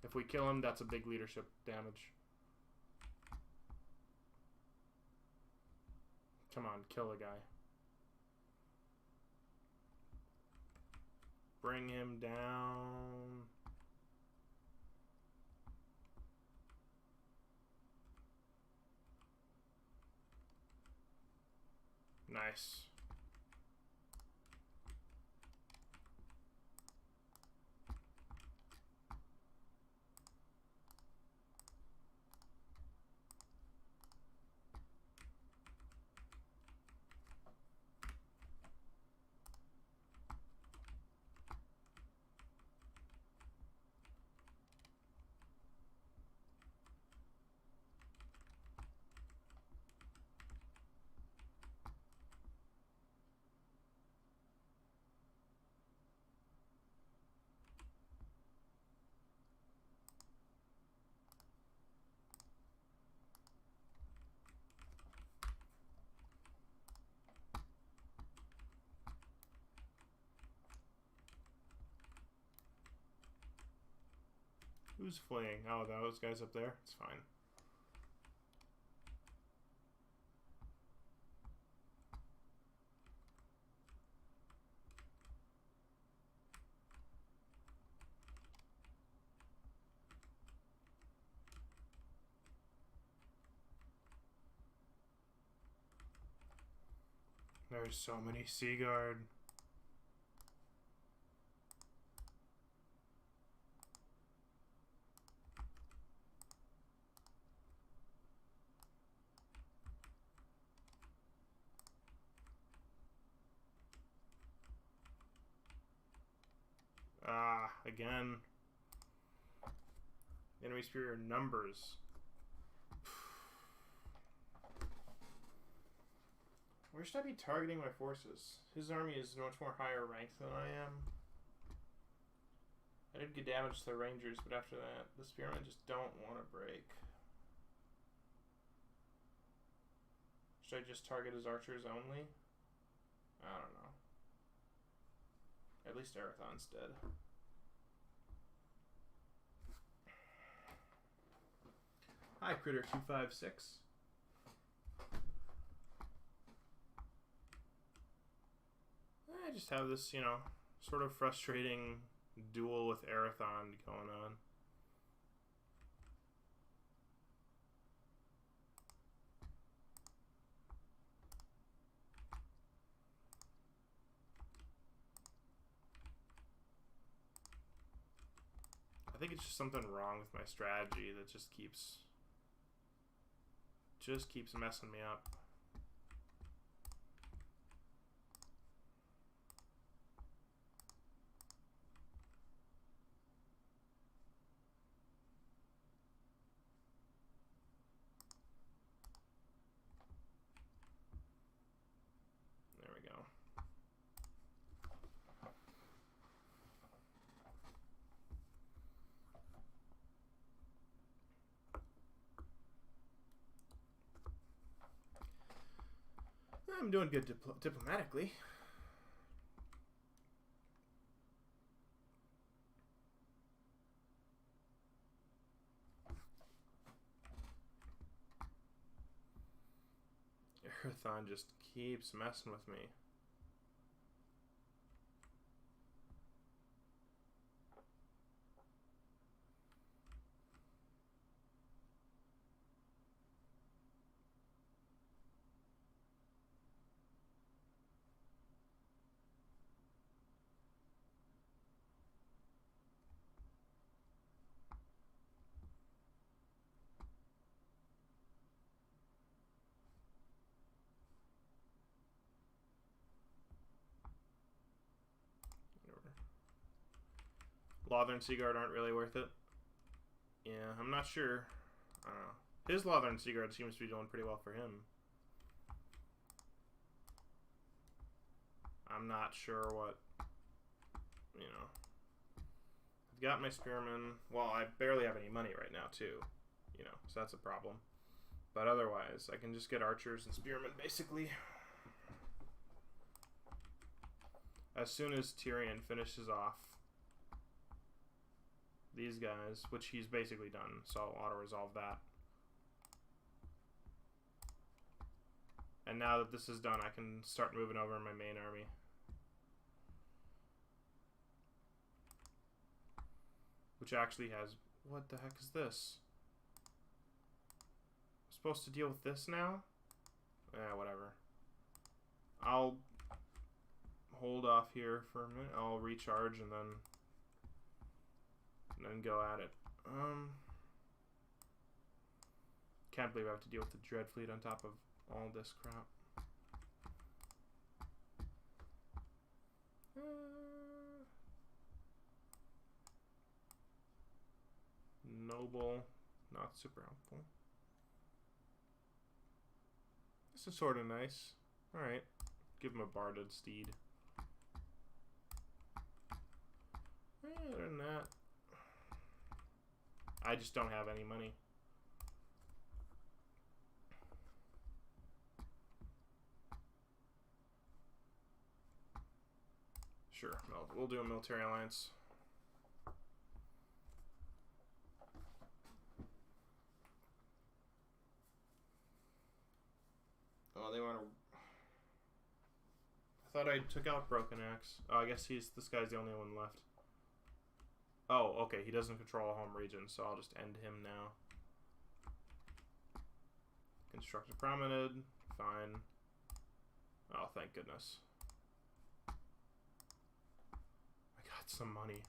If we kill him, that's a big leadership damage. Come on, kill the guy. Bring him down. Nice. Who's fleeing? Oh, those guys up there? It's fine. There's so many Seaguard. Ah, again. Enemy superior numbers. Where should I be targeting my forces? His army is much more higher ranked than I am. I did good damage to the Rangers, but after that, the Spearmen just don't want to break. Should I just target his archers only? I don't know. At least Arathon's dead. Hi, Critter256. I just have this, you know, sort of frustrating duel with Arathon going on. I think it's just something wrong with my strategy that just keeps messing me up. There we go. I'm doing good diplomatically. Arathon just keeps messing with me. Lothar and Seaguard aren't really worth it. Yeah, I'm not sure. I don't know. His Lothar and Seaguard seems to be doing pretty well for him. I'm not sure what, you know. I've got my Spearmen. Well, I barely have any money right now, too. you know, so that's a problem. But otherwise, I can just get archers and spearmen, basically. As soon as Tyrion finishes off these guys, which he's basically done, so I'll auto-resolve that. And now that this is done, I can start moving over my main army. Which actually has... What the heck is this? I'm supposed to deal with this now? Whatever. I'll hold off here for a minute. I'll recharge and then go at it. Can't believe I have to deal with the Dread Fleet on top of all this crap. Noble, not super helpful. This is sort of nice. Alright, give him a barded steed. Other than that, I just don't have any money. Sure, we'll do a military alliance. Oh, they want to... I thought I took out Broken Axe. Oh, I guess this guy's the only one left. Oh, okay, he doesn't control a home region, so I'll just end him now. Construct a promenade. Fine. Oh, thank goodness. I got some money.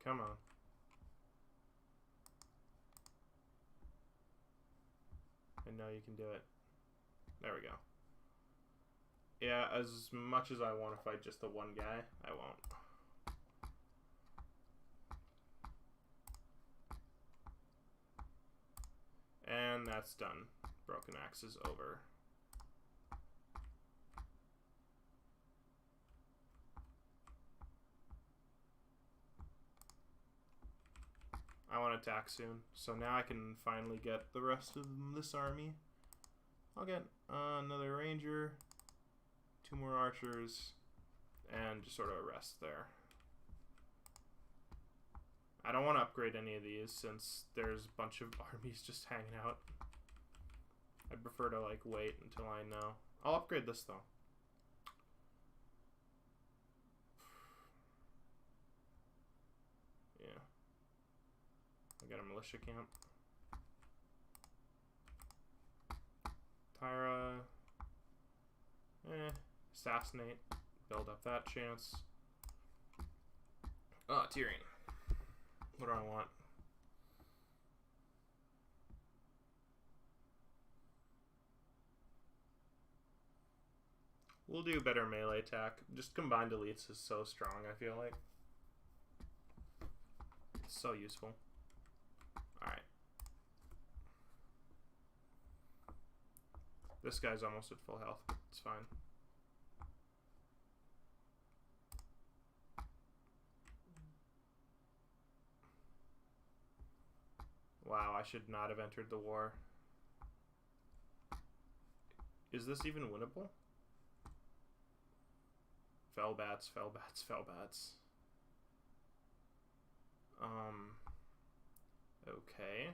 Come on. I know you can do it. There we go. Yeah, as much as I want to fight just the one guy, I won't. And that's done. Broken Axe is over. I want to attack soon, so now I can finally get the rest of this army. I'll get another ranger, 2 more archers, and just sort of a rest there. I don't want to upgrade any of these since there's a bunch of armies just hanging out. I'd prefer to like wait until I know. I'll upgrade this though. Yeah. I got a militia camp. Tyra. Assassinate. Build up that chance. Oh, Tyrion. What do I want? We'll do better melee attack. Just combined elites is so strong, I feel like. It's so useful. Alright. This guy's almost at full health, but it's fine. Wow, I should not have entered the war. Is this even winnable? Fell bats, fell bats, fell bats. Okay.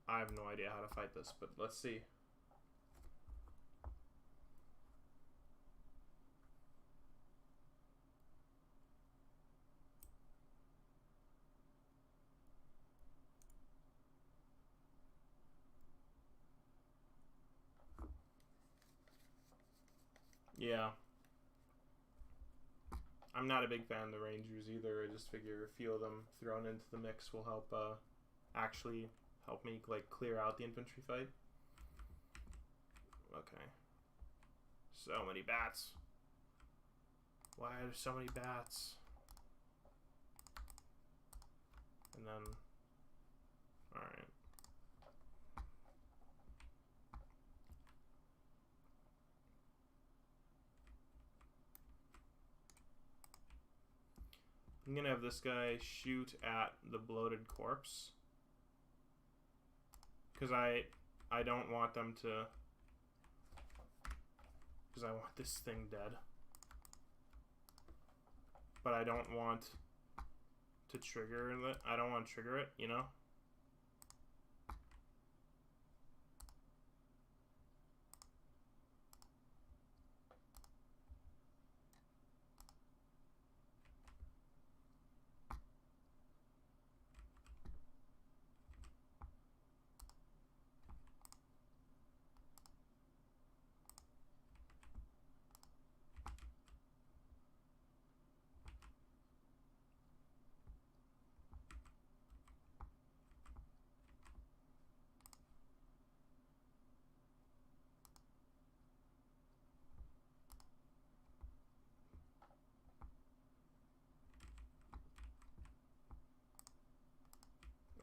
I have no idea how to fight this, but let's see. Yeah. I'm not a big fan of the Rangers either. I just figure a few of them thrown into the mix will help actually help me like clear out the infantry fight. Okay. So many bats. Why are there so many bats? And then... Alright. I'm gonna have this guy shoot at the bloated corpse. Because I don't want them to... Because I want this thing dead. But I don't want to trigger it. I don't want to trigger it, you know?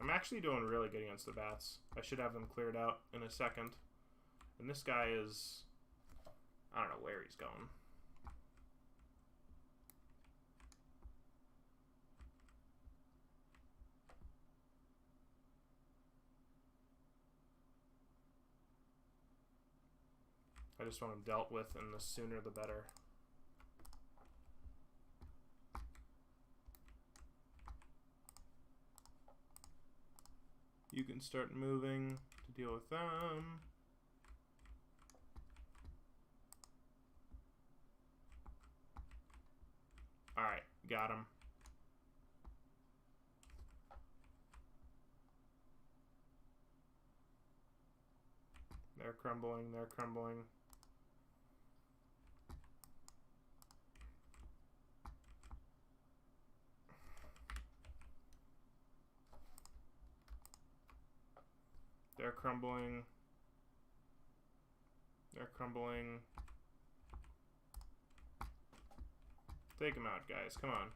I'm actually doing really good against the bats. I should have them cleared out in a second. And this guy is... I don't know where he's going. I just want him dealt with, and the sooner the better. You can start moving to deal with them. Alright, got him. They're crumbling, they're crumbling. They're crumbling. They're crumbling. Take them out, guys. Come on.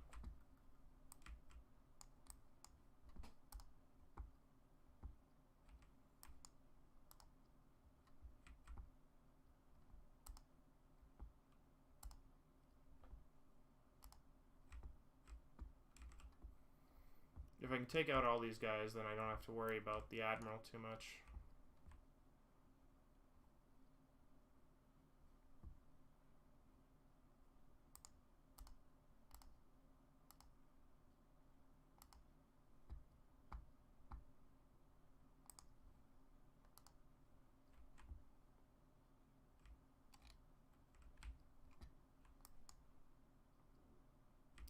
If I can take out all these guys, then I don't have to worry about the Admiral too much.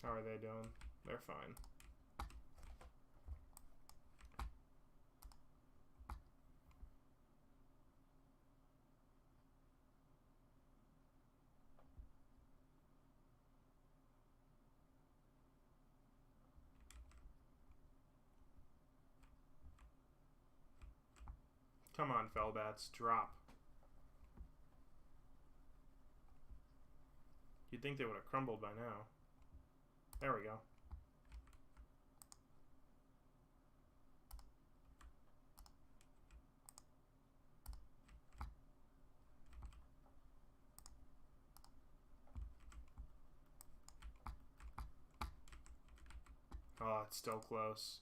How are they doing? They're fine. Come on, Fellbats, drop. You'd think they would have crumbled by now. There we go. Oh, it's still close.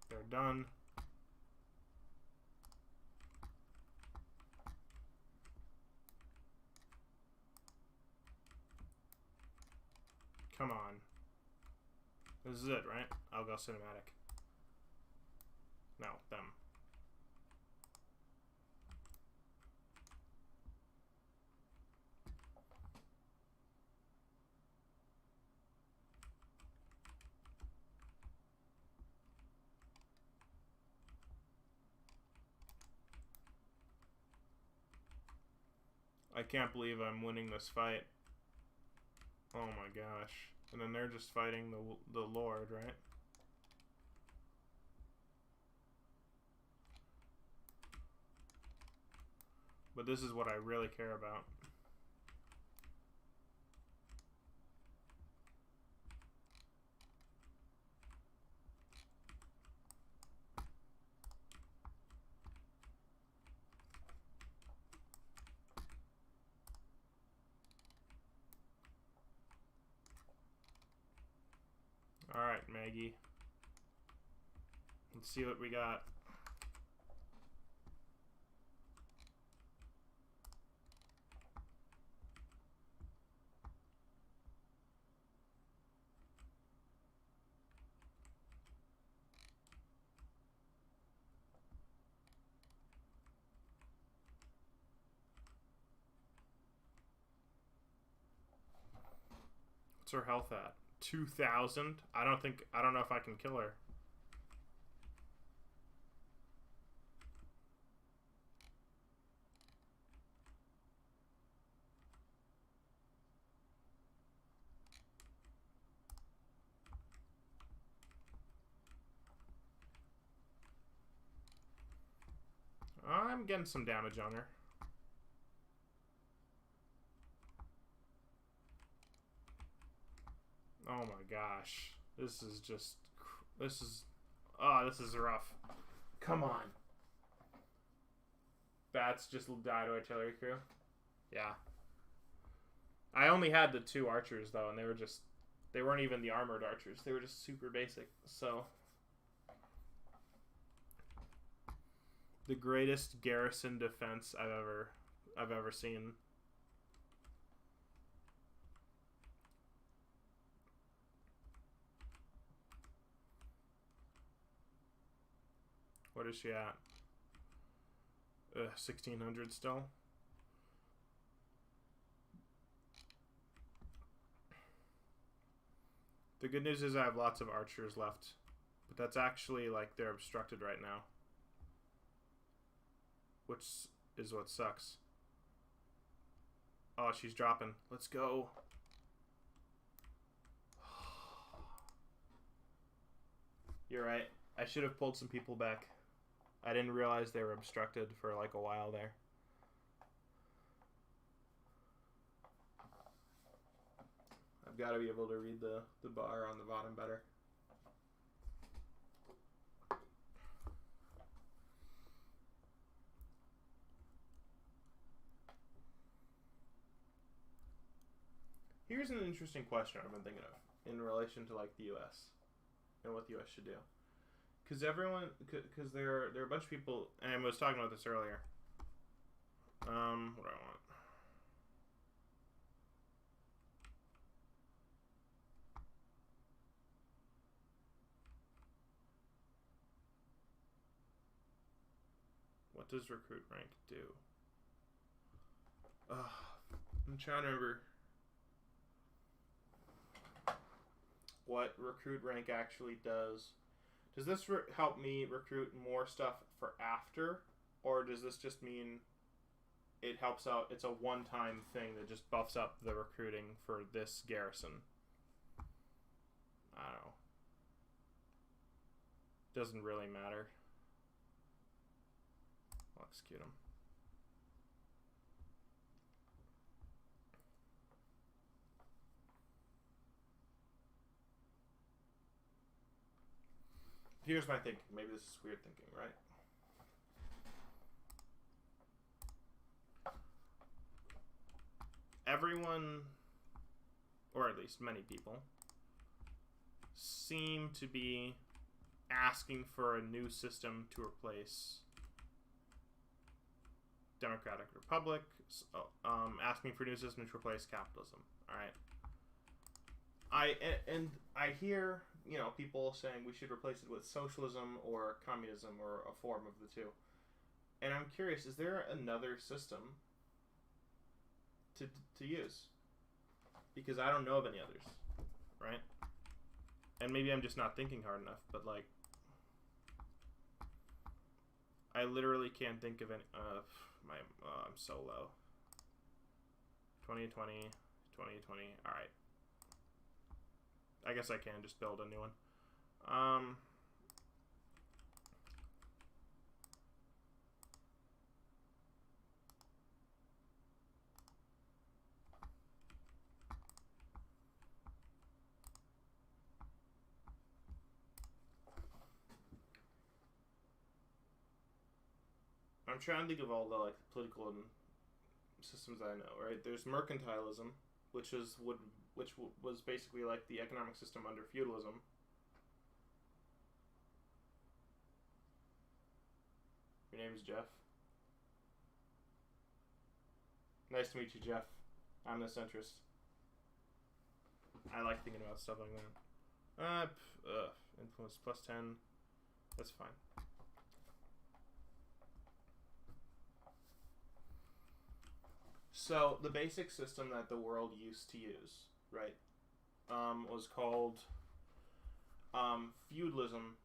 They're done. Come on. This is it, right? I'll go cinematic. No, them. I can't believe I'm winning this fight. Oh my gosh. And then they're just fighting the Lord, right? But this is what I really care about. Alright, Maggie. Let's see what we got. What's her health at? 2,000? I don't know if I can kill her. I'm getting some damage on her. Oh my gosh. This is rough. Come on. Bats just died to artillery crew. Yeah. I only had the 2 archers though, and they weren't even the armored archers. They were just super basic. So the greatest garrison defense I've ever seen. What is she at? 1600 still. The good news is I have lots of archers left, but that's actually like they're obstructed right now, which is what sucks. Oh, she's dropping. Let's go. You're right. I should have pulled some people back. I didn't realize they were obstructed for like a while there. I've got to be able to read the bar on the bottom better. Here's an interesting question I've been thinking of in relation to like the U.S. and what the U.S. should do. Because there are a bunch of people, and I was talking about this earlier. What do I want? What does recruit rank do? I'm trying to remember what recruit rank actually does. Does this help me recruit more stuff for after, or does this just mean it helps out? It's a one-time thing that just buffs up the recruiting for this garrison. I don't know. Doesn't really matter. I'll execute them. Here's my thinking. Maybe this is weird thinking, right? Everyone, or at least many people, seem to be asking for a new system to replace Democratic Republic, asking for a new system to replace capitalism. All right. I hear, you know, people saying we should replace it with socialism or communism or a form of the two. And I'm curious, is there another system to use? Because I don't know of any others, right? And maybe I'm just not thinking hard enough, but like, I literally can't think of any. I'm so low. 2020, 2020. All right. I guess I can just build a new one. I'm trying to think of all the like political systems I know. Right? There's mercantilism, which was basically like the economic system under feudalism, Your name's Jeff. Nice to meet you, Jeff. I'm the centrist. I like thinking about stuff like that. Influence plus 10. That's fine. So the basic system that the world used to use, right, was called feudalism,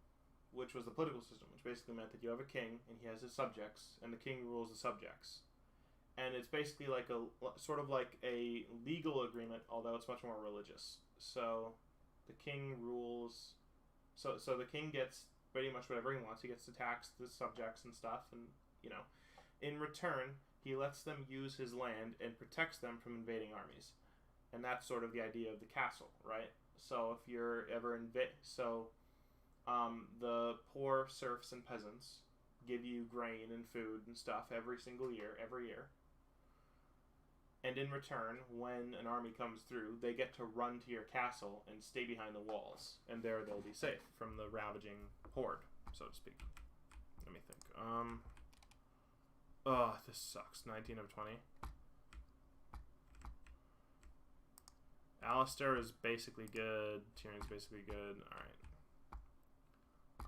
which was the political system, which basically meant that you have a king and he has his subjects, and the king rules the subjects. And it's basically like a sort of like a legal agreement, although it's much more religious. So the king rules. So the king gets pretty much whatever he wants. He gets to tax the subjects and stuff, and in return, he lets them use his land and protects them from invading armies. And that's sort of the idea of the castle, right? So if you're ever the poor serfs and peasants give you grain and food and stuff every year. And in return, when an army comes through, they get to run to your castle and stay behind the walls. And there they'll be safe from the ravaging horde, so to speak. Let me think. This sucks. 19 of 20. Alistair is basically good. Tyrion's basically good.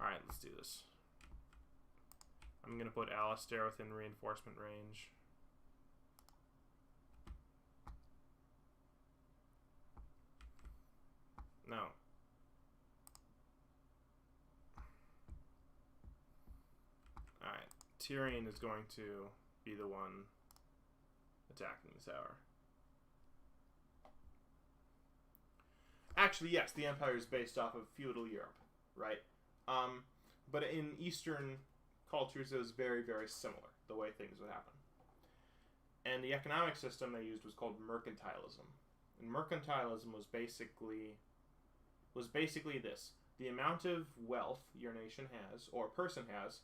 Alright, let's do this. I'm going to put Alistair within reinforcement range. No. Alright. Tyrion is going to be the one attacking this hour. Actually, yes, the Empire is based off of feudal Europe, right? But in Eastern cultures, it was very, very similar, the way things would happen. And the economic system they used was called mercantilism. And mercantilism was basically this. The amount of wealth your nation has, or a person has,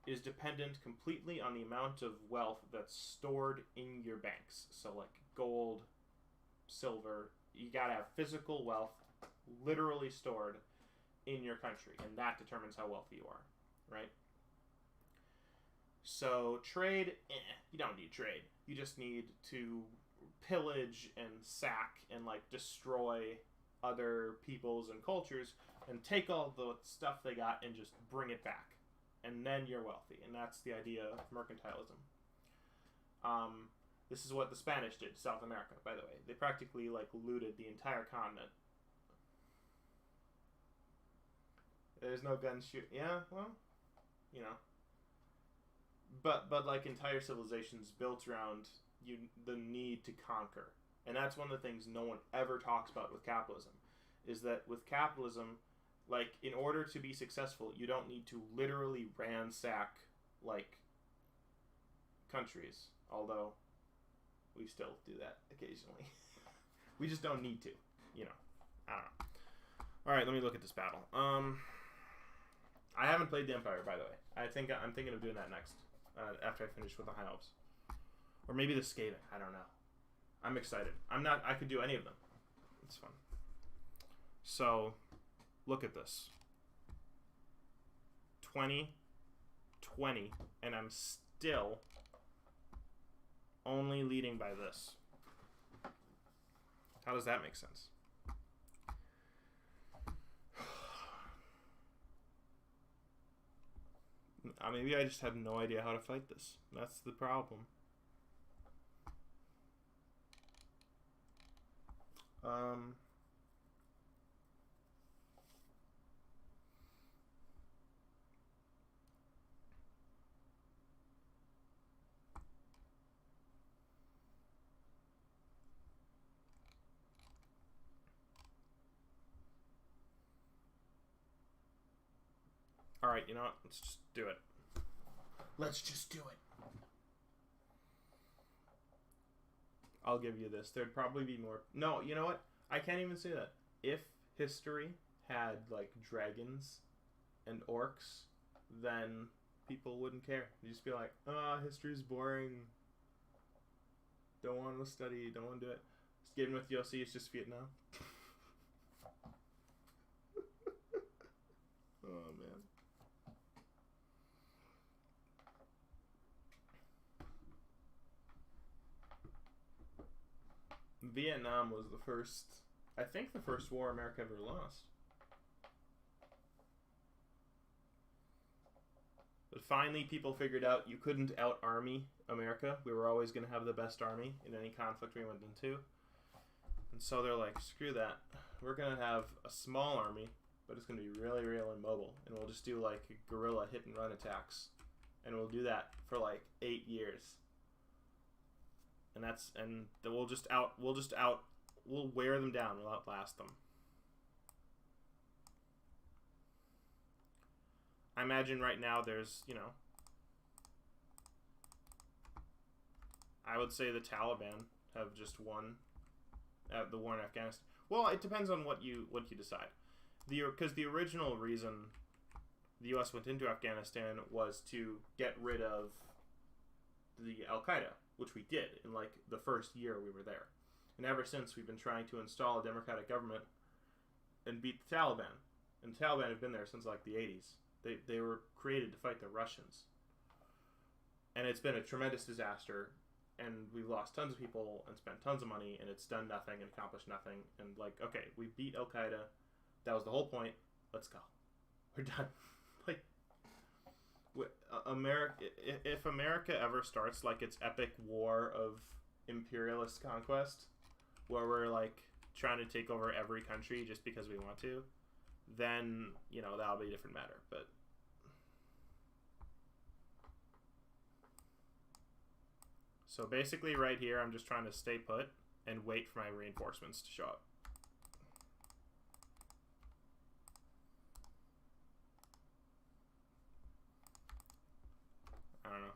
is dependent completely on the amount of wealth that's stored in your banks. So like gold, silver, you gotta have physical wealth literally stored in your country, and that determines how wealthy you are, right? So trade, you don't need trade. You just need to pillage and sack and like destroy other peoples and cultures and take all the stuff they got and just bring it back. And then you're wealthy. And that's the idea of mercantilism. This is what the Spanish did to South America, by the way. They practically like looted the entire continent. There's no gun shoot. Yeah, well, But like entire civilizations built around the need to conquer. And that's one of the things no one ever talks about with capitalism, is that with capitalism, like, in order to be successful, you don't need to literally ransack, like, countries. Although, we still do that occasionally. We just don't need to, I don't know. Alright, let me look at this battle. I haven't played the Empire, by the way. I'm thinking of doing that next, after I finish with the High Elves. Or maybe the Skaven, I don't know. I'm excited. I could do any of them. It's fun. So, look at this. 20, 20, and I'm still only leading by this. How does that make sense? Maybe I just have no idea how to fight this. That's the problem. Alright, you know what? Let's just do it. Let's just do it. I'll give you this. There'd probably be more. No, you know what? I can't even say that. If history had, like, dragons and orcs, then people wouldn't care. You'd just be like, history's boring. Don't want to study. Don't want to do it. Getting with Yossi, it's just Vietnam. Oh, man. Vietnam was the first, I think the first war America ever lost. But finally people figured out you couldn't out-army America. We were always going to have the best army in any conflict we went into. And so they're like, screw that. We're going to have a small army, but it's going to be really, really mobile. And we'll just do like guerrilla hit and run attacks. And we'll do that for like 8 years. And we'll wear them down. We'll outlast them. I imagine right now there's, you know, I would say the Taliban have just won the war in Afghanistan. Well, it depends on what you decide. Because the original reason the U.S. went into Afghanistan was to get rid of the Al-Qaeda, which we did in like the first year we were there. And ever since, we've been trying to install a democratic government and beat the Taliban. And the Taliban have been there since like the 80s. They were created to fight the Russians. And it's been a tremendous disaster. And we've lost tons of people and spent tons of money. And it's done nothing and accomplished nothing. And like, okay, we beat Al-Qaeda. That was the whole point. Let's go. We're done. Like, if America ever starts like its epic war of imperialist conquest, where we're like trying to take over every country just because we want to, then, you know, that'll be a different matter. But so basically right here, I'm just trying to stay put and wait for my reinforcements to show up. I don't know.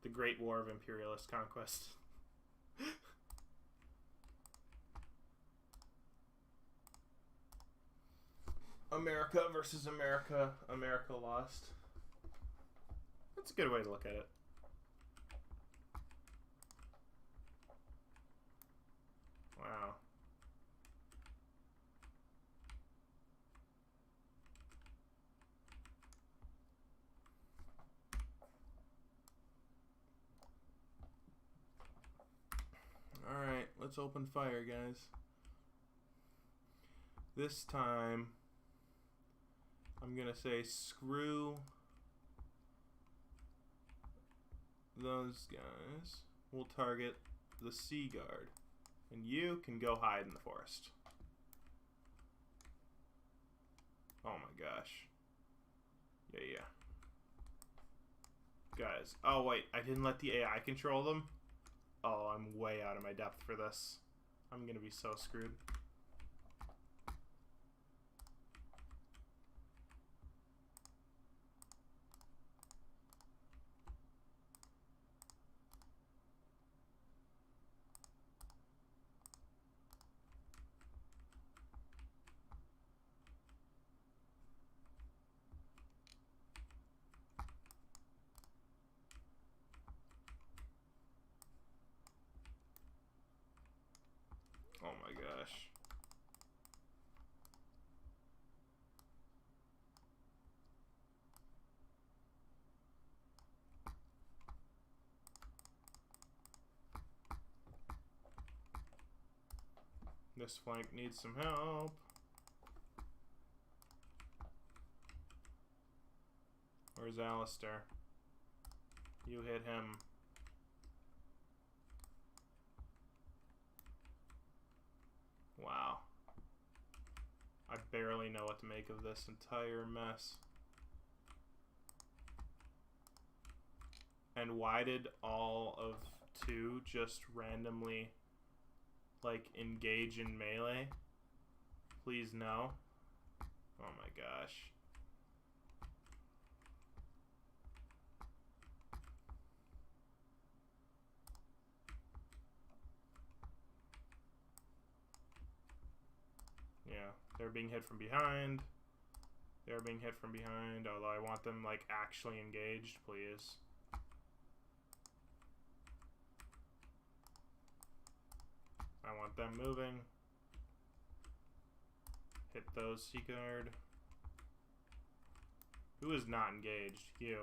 The Great War of Imperialist Conquest. America versus America. America lost. That's a good way to look at it. Wow. Alright, let's open fire, guys. This time, I'm gonna say screw those guys. We'll target the Sea Guard. And you can go hide in the forest. Oh my gosh. Yeah. Guys. Oh wait, I didn't let the AI control them? Oh, I'm way out of my depth for this. I'm gonna be so screwed. Oh my gosh. This flank needs some help. Where's Alistair? You hit him. Wow. I barely know what to make of this entire mess. And why did all of 2 just randomly, like, engage in melee? Please no. Oh my gosh. Yeah, they're being hit from behind. They're being hit from behind, although I want them, like, actually engaged, please. I want them moving. Hit those Sea Guard. Who is not engaged? You.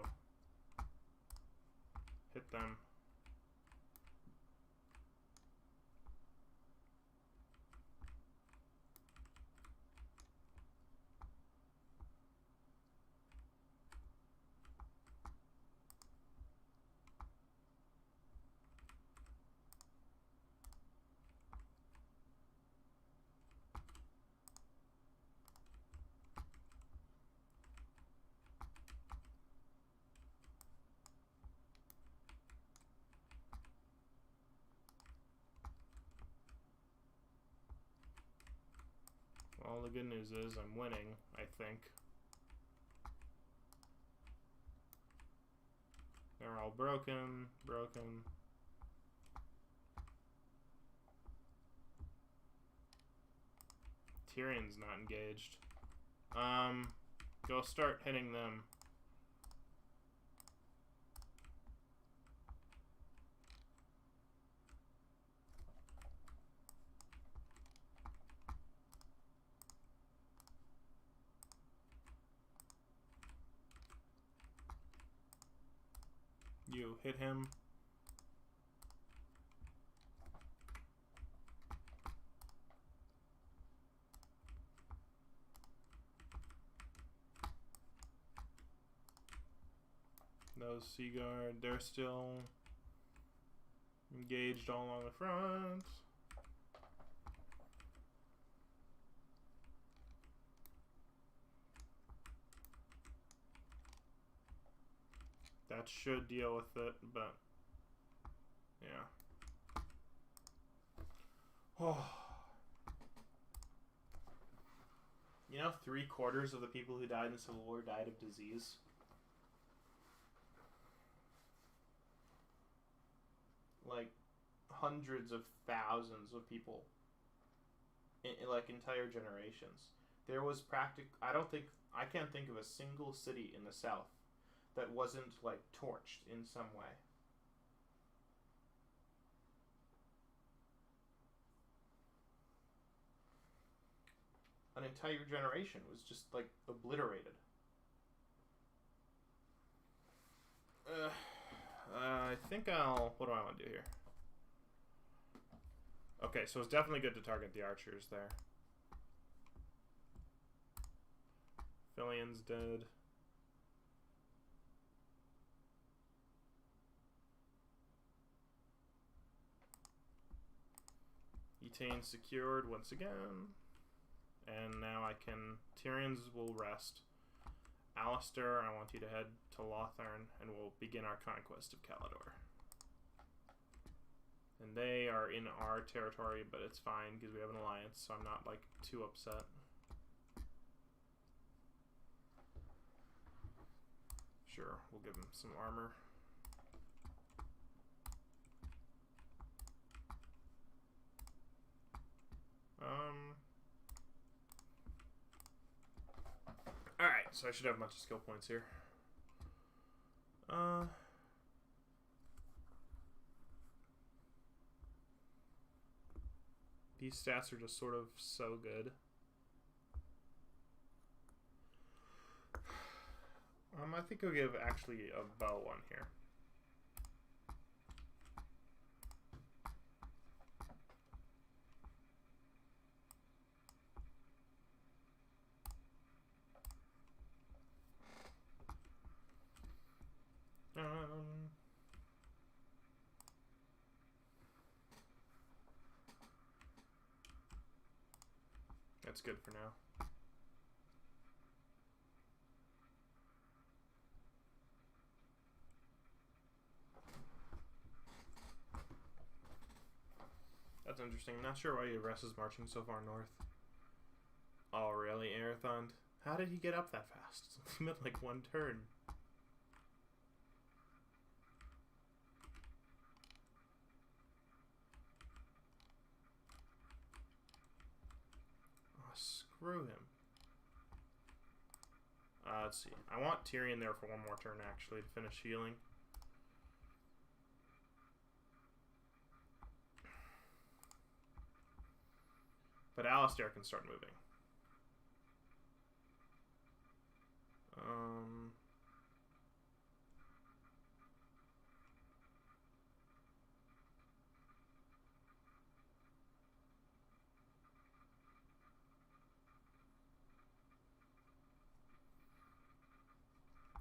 Hit them. All the good news is I'm winning, I think. They're all broken. Tyrion's not engaged. Go start hitting them. You hit him. Those Seaguard, they're still engaged all along the front. That should deal with it, but yeah. Oh. You know, 3/4 of the people who died in the Civil War died of disease. Like, hundreds of thousands of people. Like, entire generations. There was I can't think of a single city in the South that wasn't, like, torched in some way. An entire generation was just, like, obliterated. I think what do I want to do here? Okay, so it's definitely good to target the archers there. Fillion's dead. Etain secured once again. And now I can... Tyrion's will rest. Alistair, I want you to head to Lothern, and we'll begin our conquest of Calador. And they are in our territory, but it's fine, because we have an alliance, so I'm not, like, too upset. Sure, we'll give him some armor. Alright, so I should have a bunch of skill points here. These stats are just sort of so good. I think I'll give actually a bow one here. That's good for now. That's interesting. I'm not sure why Russ is marching so far north. Oh, really, Arathond? How did he get up that fast? He meant like one turn. Screw him. Let's see. I want Tyrion there for one more turn, actually, to finish healing. But Alistair can start moving.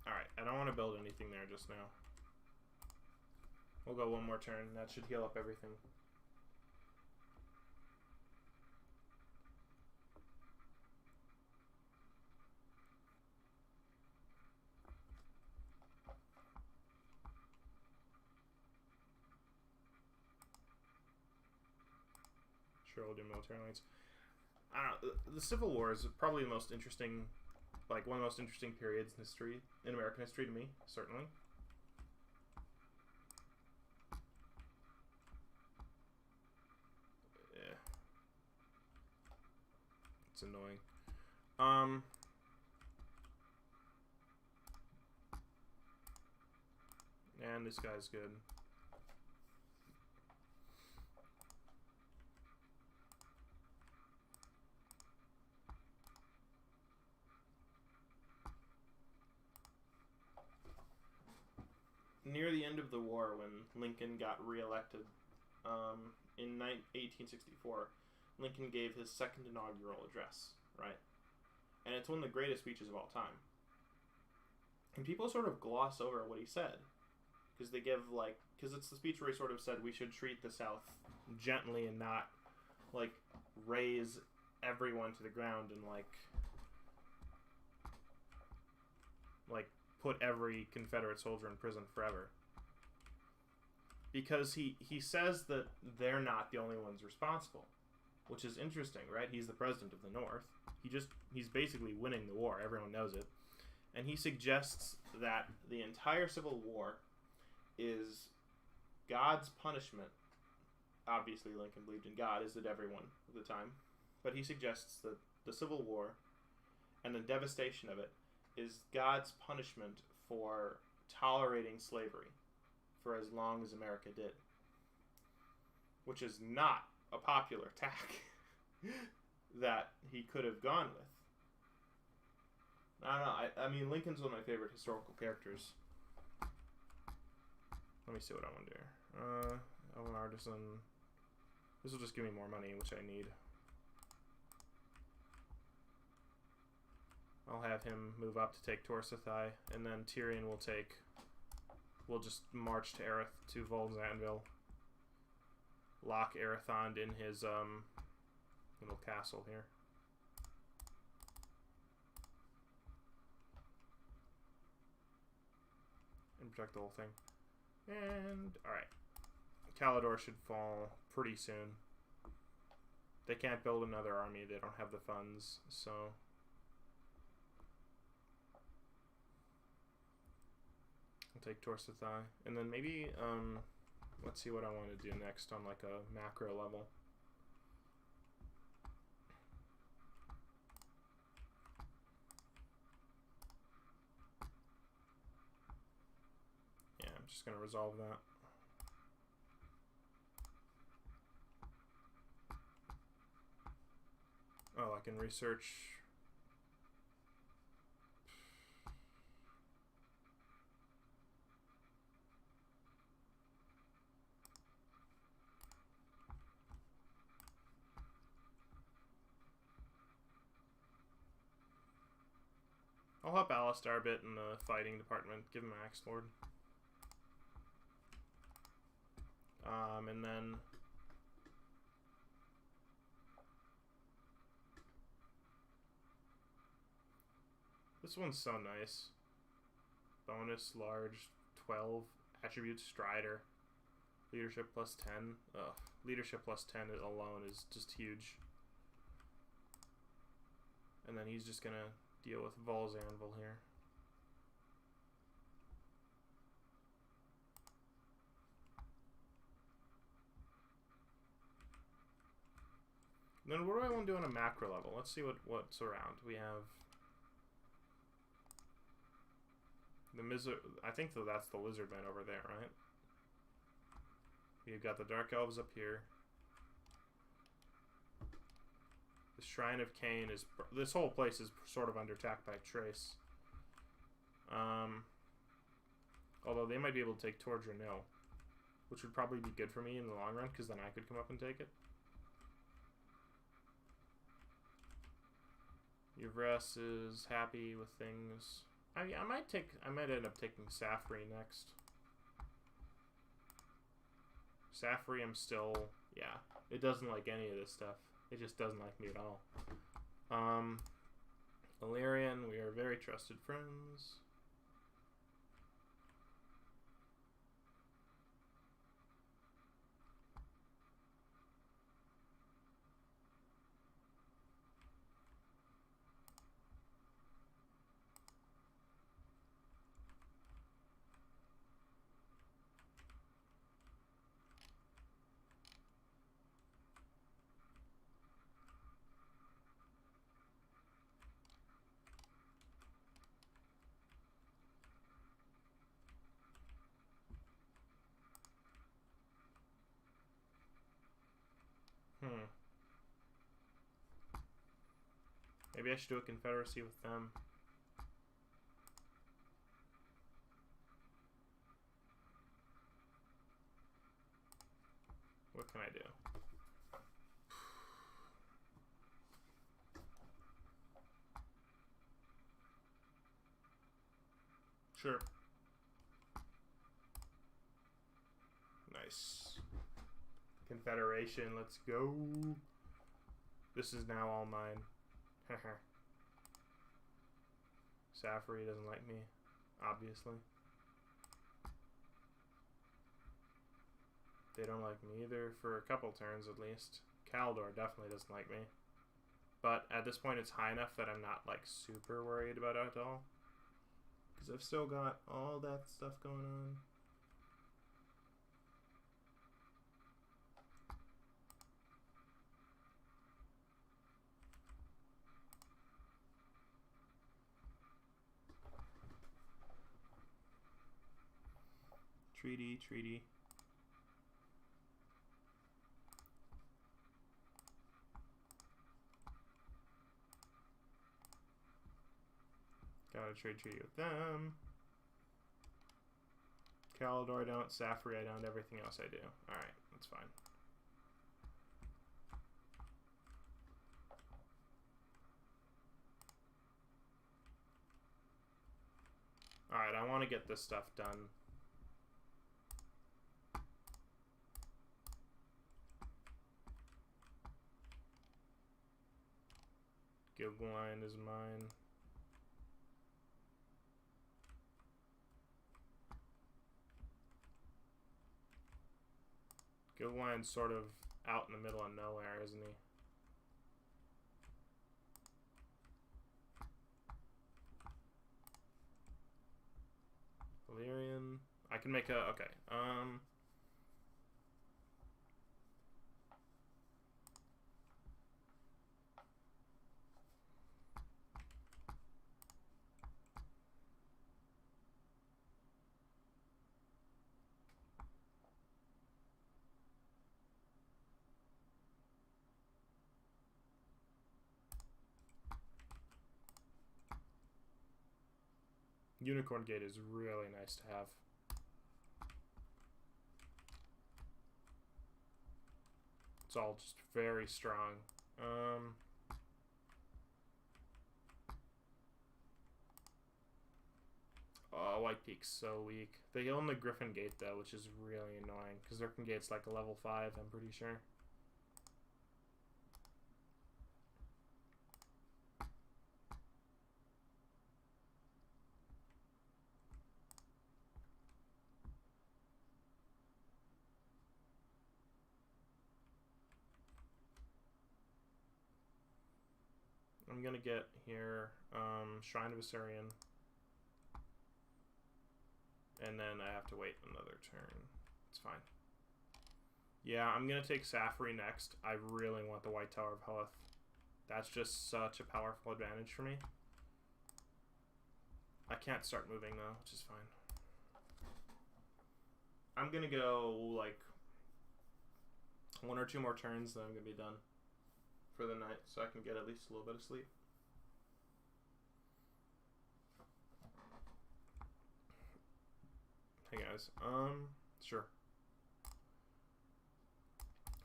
Alright, I don't want to build anything there just now. We'll go one more turn. That should heal up everything. Sure, we'll do military lines. I don't know, the Civil War is probably the most interesting, like one of the most interesting periods in history, in American history to me, certainly. Yeah. It's annoying. And this guy's good. Near the end of the war, when Lincoln got reelected in 1864, Lincoln gave his second inaugural address, right? And it's one of the greatest speeches of all time. And people sort of gloss over what he said. Because they give, like... Because it's the speech where he sort of said we should treat the South gently and not, like, raise everyone to the ground and, like, put every Confederate soldier in prison forever. Because he says that they're not the only ones responsible. Which is interesting, right? He's the president of the North. He's basically winning the war. Everyone knows it. And he suggests that the entire Civil War is God's punishment. Obviously, Lincoln believed in God, as did everyone at the time. But he suggests that the Civil War and the devastation of it is God's punishment for tolerating slavery for as long as America did. Which is not a popular tack that he could have gone with. I don't know. I mean, Lincoln's one of my favorite historical characters. Let me see what I want to do here. I'm an artisan. This will just give me more money, which I need. I'll have him move up to take Torsithai, and then Tyrion will take... We'll just march to Aerith, to Volzanville. Lock Arathond in his little castle here. And protect the whole thing. And, alright. Calidor should fall pretty soon. They can't build another army, they don't have the funds, so... I'll take Torsithai. And then maybe, let's see what I want to do next on like a macro level. Yeah, I'm just going to resolve that. Oh, I can research... I'll help Alistar a bit in the fighting department. Give him Axe Lord. And then... This one's so nice. Bonus, large, 12. Attributes, Strider. Leadership plus 10. Ugh. Leadership plus 10 alone is just huge. And then he's just gonna deal with Vol's Anvil here. Then what do I want to do on a macro level? Let's see what's around. We have the I think that's the Lizard Man over there, right? We've got the Dark Elves up here. The Shrine of Cain is... This whole place is sort of under attack by Trace. Although they might be able to take Tordranil, which would probably be good for me in the long run, because then I could come up and take it. Yvres is happy with things. I might end up taking Safri next. Safri, I'm still... Yeah, it doesn't like any of this stuff. It just doesn't like me at all. Illyrian, we are very trusted friends. Maybe I should do a confederacy with them. What can I do? Sure. Nice. Confederation, let's go. This is now all mine. Safari doesn't like me, obviously. They don't like me either, for a couple turns at least. Kaldor definitely doesn't like me. But at this point it's high enough that I'm not like super worried about it at all. Because I've still got all that stuff going on. Treaty. Got a trade treaty with them. Kaldor I don't, Safri I don't, everything else I do. Alright, that's fine. Alright, I want to get this stuff done. Guild line is mine. Guild line's sort of out in the middle of nowhere, isn't he? Valyrian. I can make a okay. Unicorn Gate is really nice to have. It's all just very strong. Oh, White Peak's so weak. They own the Griffin Gate though, which is really annoying because Griffin Gate's like a level 5, I'm pretty sure. I'm gonna get here Shrine of Assyrian, and then I have to wait another turn. It's fine. Yeah, I'm gonna take Safri next. I really want the White Tower of Heleth. That's just such a powerful advantage for me. I can't start moving though, which is fine. I'm gonna go like 1 or 2 more turns, then I'm gonna be done for the night, so I can get at least a little bit of sleep. Hey guys, sure.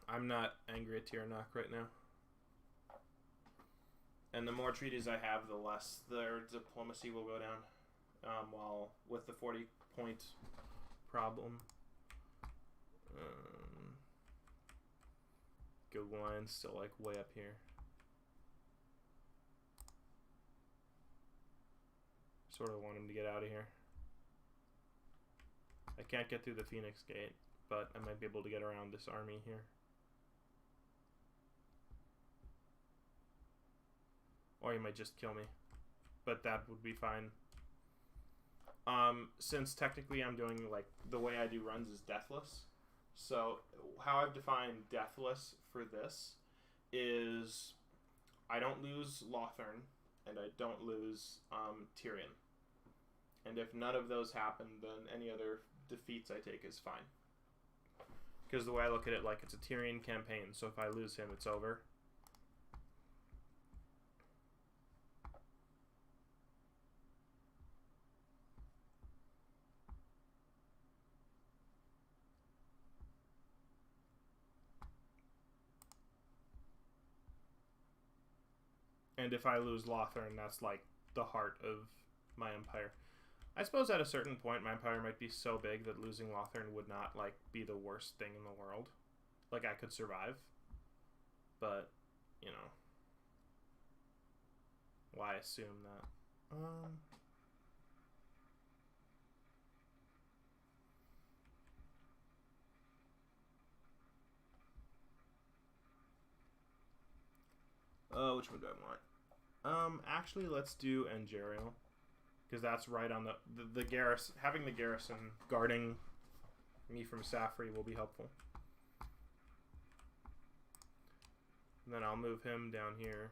I'm not angry at Tyrion right now. And the more treaties I have, the less their diplomacy will go down. While with the 40-point problem. Guild line's still like way up here. Sort of want him to get out of here. I can't get through the Phoenix Gate, but I might be able to get around this army here. Or he might just kill me. But that would be fine. Since technically I'm doing, like, the way I do runs is deathless. So, how I've defined deathless for this is I don't lose Lothern, and I don't lose Tyrion. And if none of those happen, then any other defeats I take is fine. Because the way I look at it, like, it's a Tyrion campaign, so if I lose him, it's over. And if I lose Lothern, that's like the heart of my empire. I suppose at a certain point my empire might be so big that losing Lothern would not like be the worst thing in the world. Like I could survive. But, you know. Why assume that? Which one do I want? Actually, let's do Angerial. Because that's right on the garrison. Having the garrison guarding me from Safri will be helpful. And then I'll move him down here.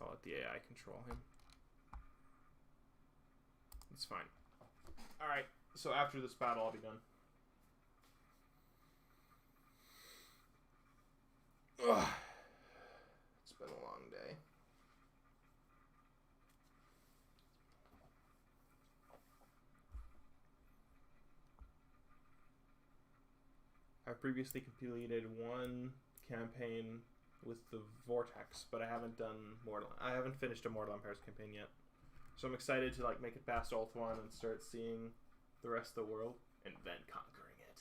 I'll let the AI control him. It's fine. Alright, so after this battle, I'll be done. Ugh. It's been a long day. I've previously completed one campaign with the Vortex, but I haven't finished a Mortal Empires campaign yet. So I'm excited to like make it past Ulthuan and start seeing the rest of the world and then conquering it.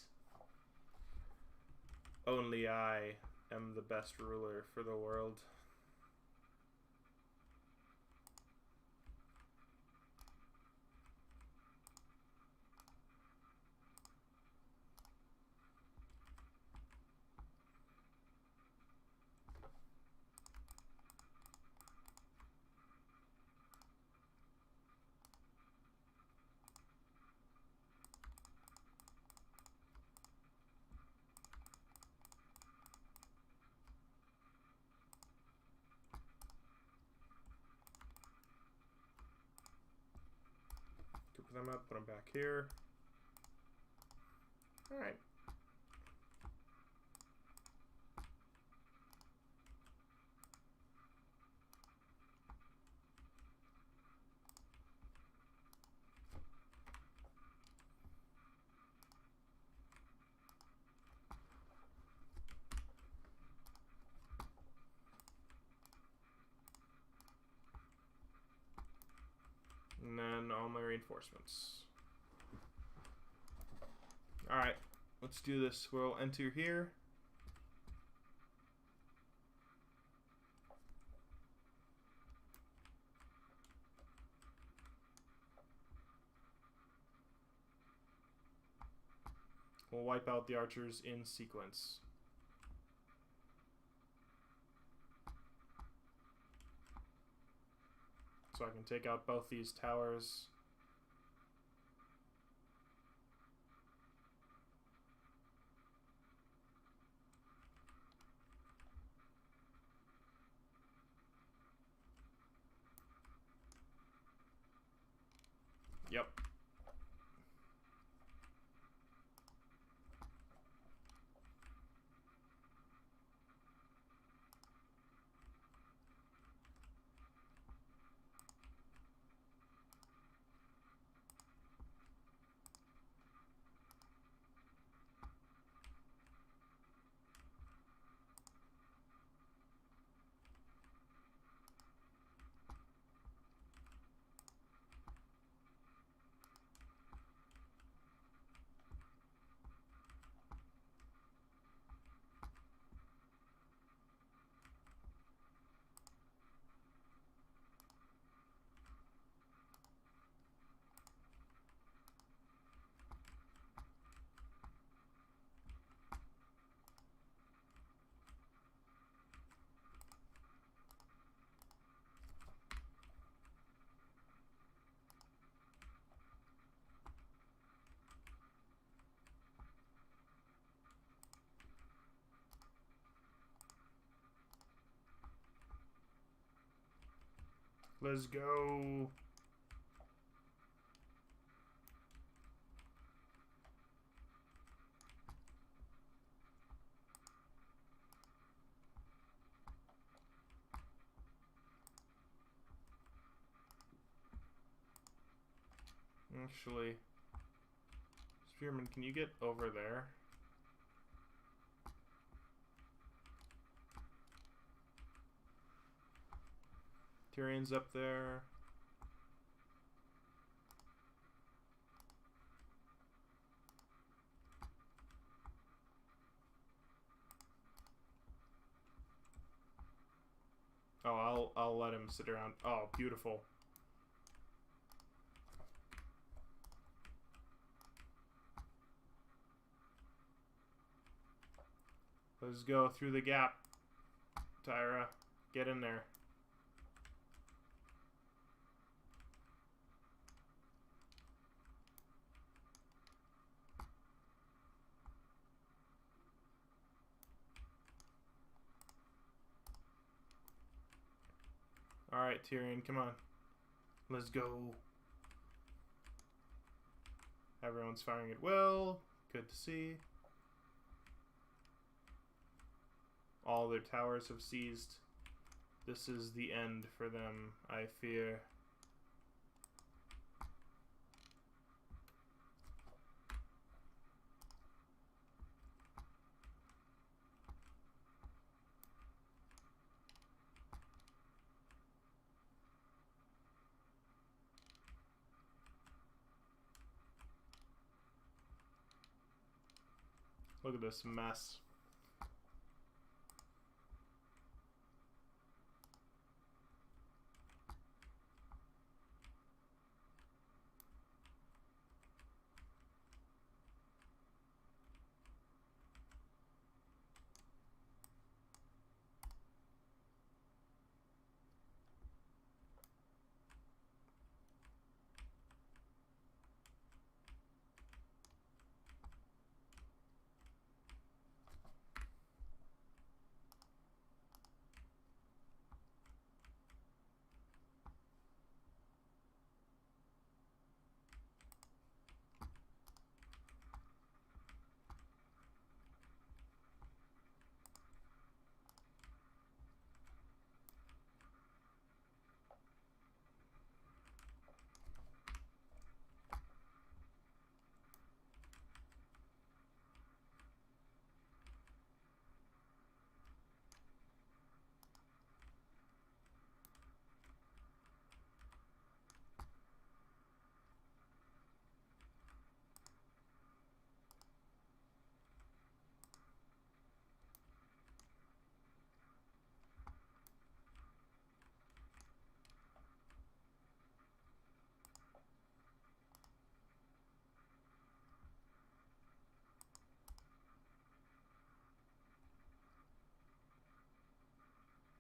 Only I am the best ruler for the world. Put them up, put them back here. Alright. And then all my reinforcements. Alright, let's do this. We'll enter here. We'll wipe out the archers in sequence. So I can take out both these towers. Yep. Let's go. Actually, let's Spearman, can you get over there? Tyrion's up there. Oh, I'll let him sit around. Oh, beautiful. Let's go through the gap. Tyra, get in there. Alright, Tyrion, come on. Let's go. Everyone's firing at will. Good to see. All their towers have seized. This is the end for them, I fear. Look at this mess.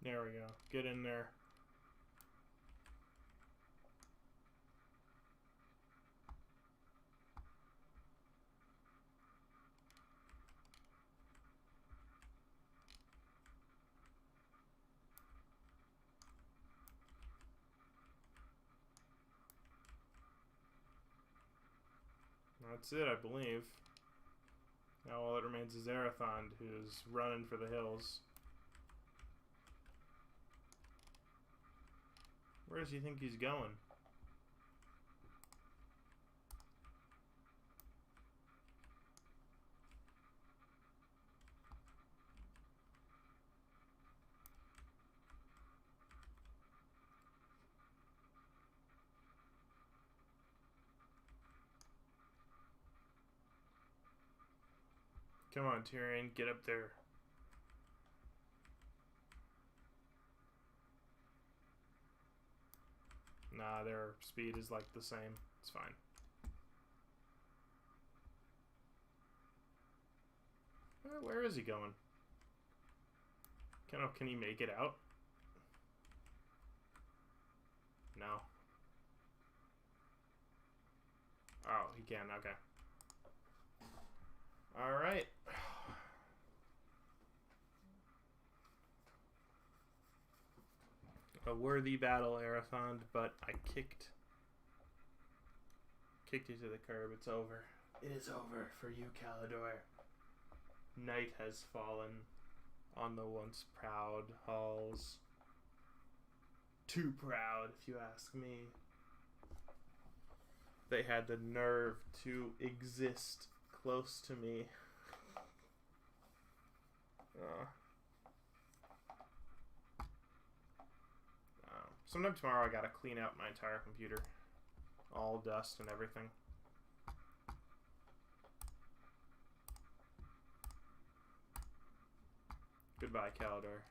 There we go. Get in there. That's it, I believe. Now all that remains is Arathond, who's running for the hills. Where does he think he's going? Come on, Tyrion, get up there. Nah, their speed is like the same. It's fine. Where is he going? Can he make it out? No. Oh, he can. Okay. All right. A worthy battle, Arathond, but I kicked you to the curb. It's over. It is over for you, Calidor. Night has fallen on the once proud halls. Too proud, if you ask me. they had the nerve to exist close to me. Sometime tomorrow I gotta clean out my entire computer. All dust and everything. Goodbye, Calidor.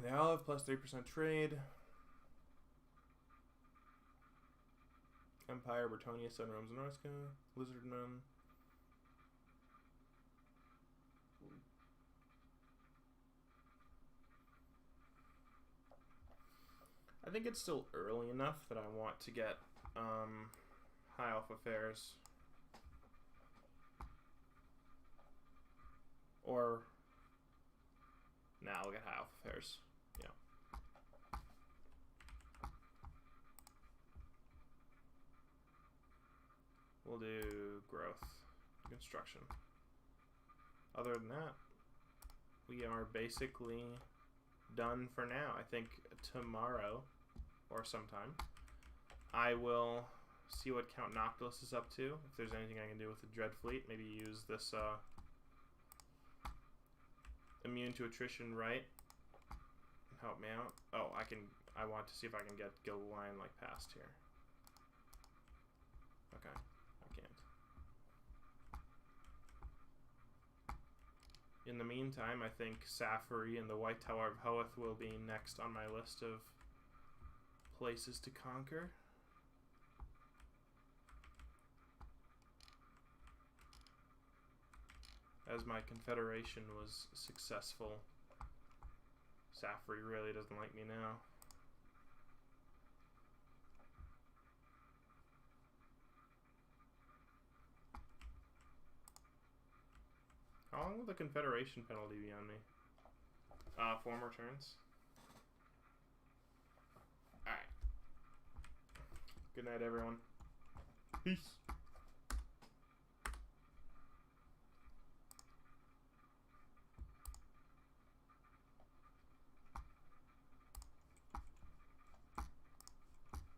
They all have plus 3% trade. Empire, Bretonia, Sun Roams, Norska, Lizardmen. I think it's still early enough that I want to get High Elf Affairs. Or now we'll get High Elf Affairs. Yeah. We'll do growth, construction. Other than that, we are basically done for now. I think tomorrow or sometime I will see what Count Noctilus is up to. If there's anything I can do with the Dread Fleet, maybe use this immune to attrition right. Help me out. Oh, I want to see if I can get Guild Lion like past here. Okay, I can't. In the meantime, I think Safari and the White Tower of Hoeth will be next on my list of places to conquer. As my confederation was successful, Safari really doesn't like me now. How long will the confederation penalty be on me? 4 more turns. Alright. Good night, everyone. Peace.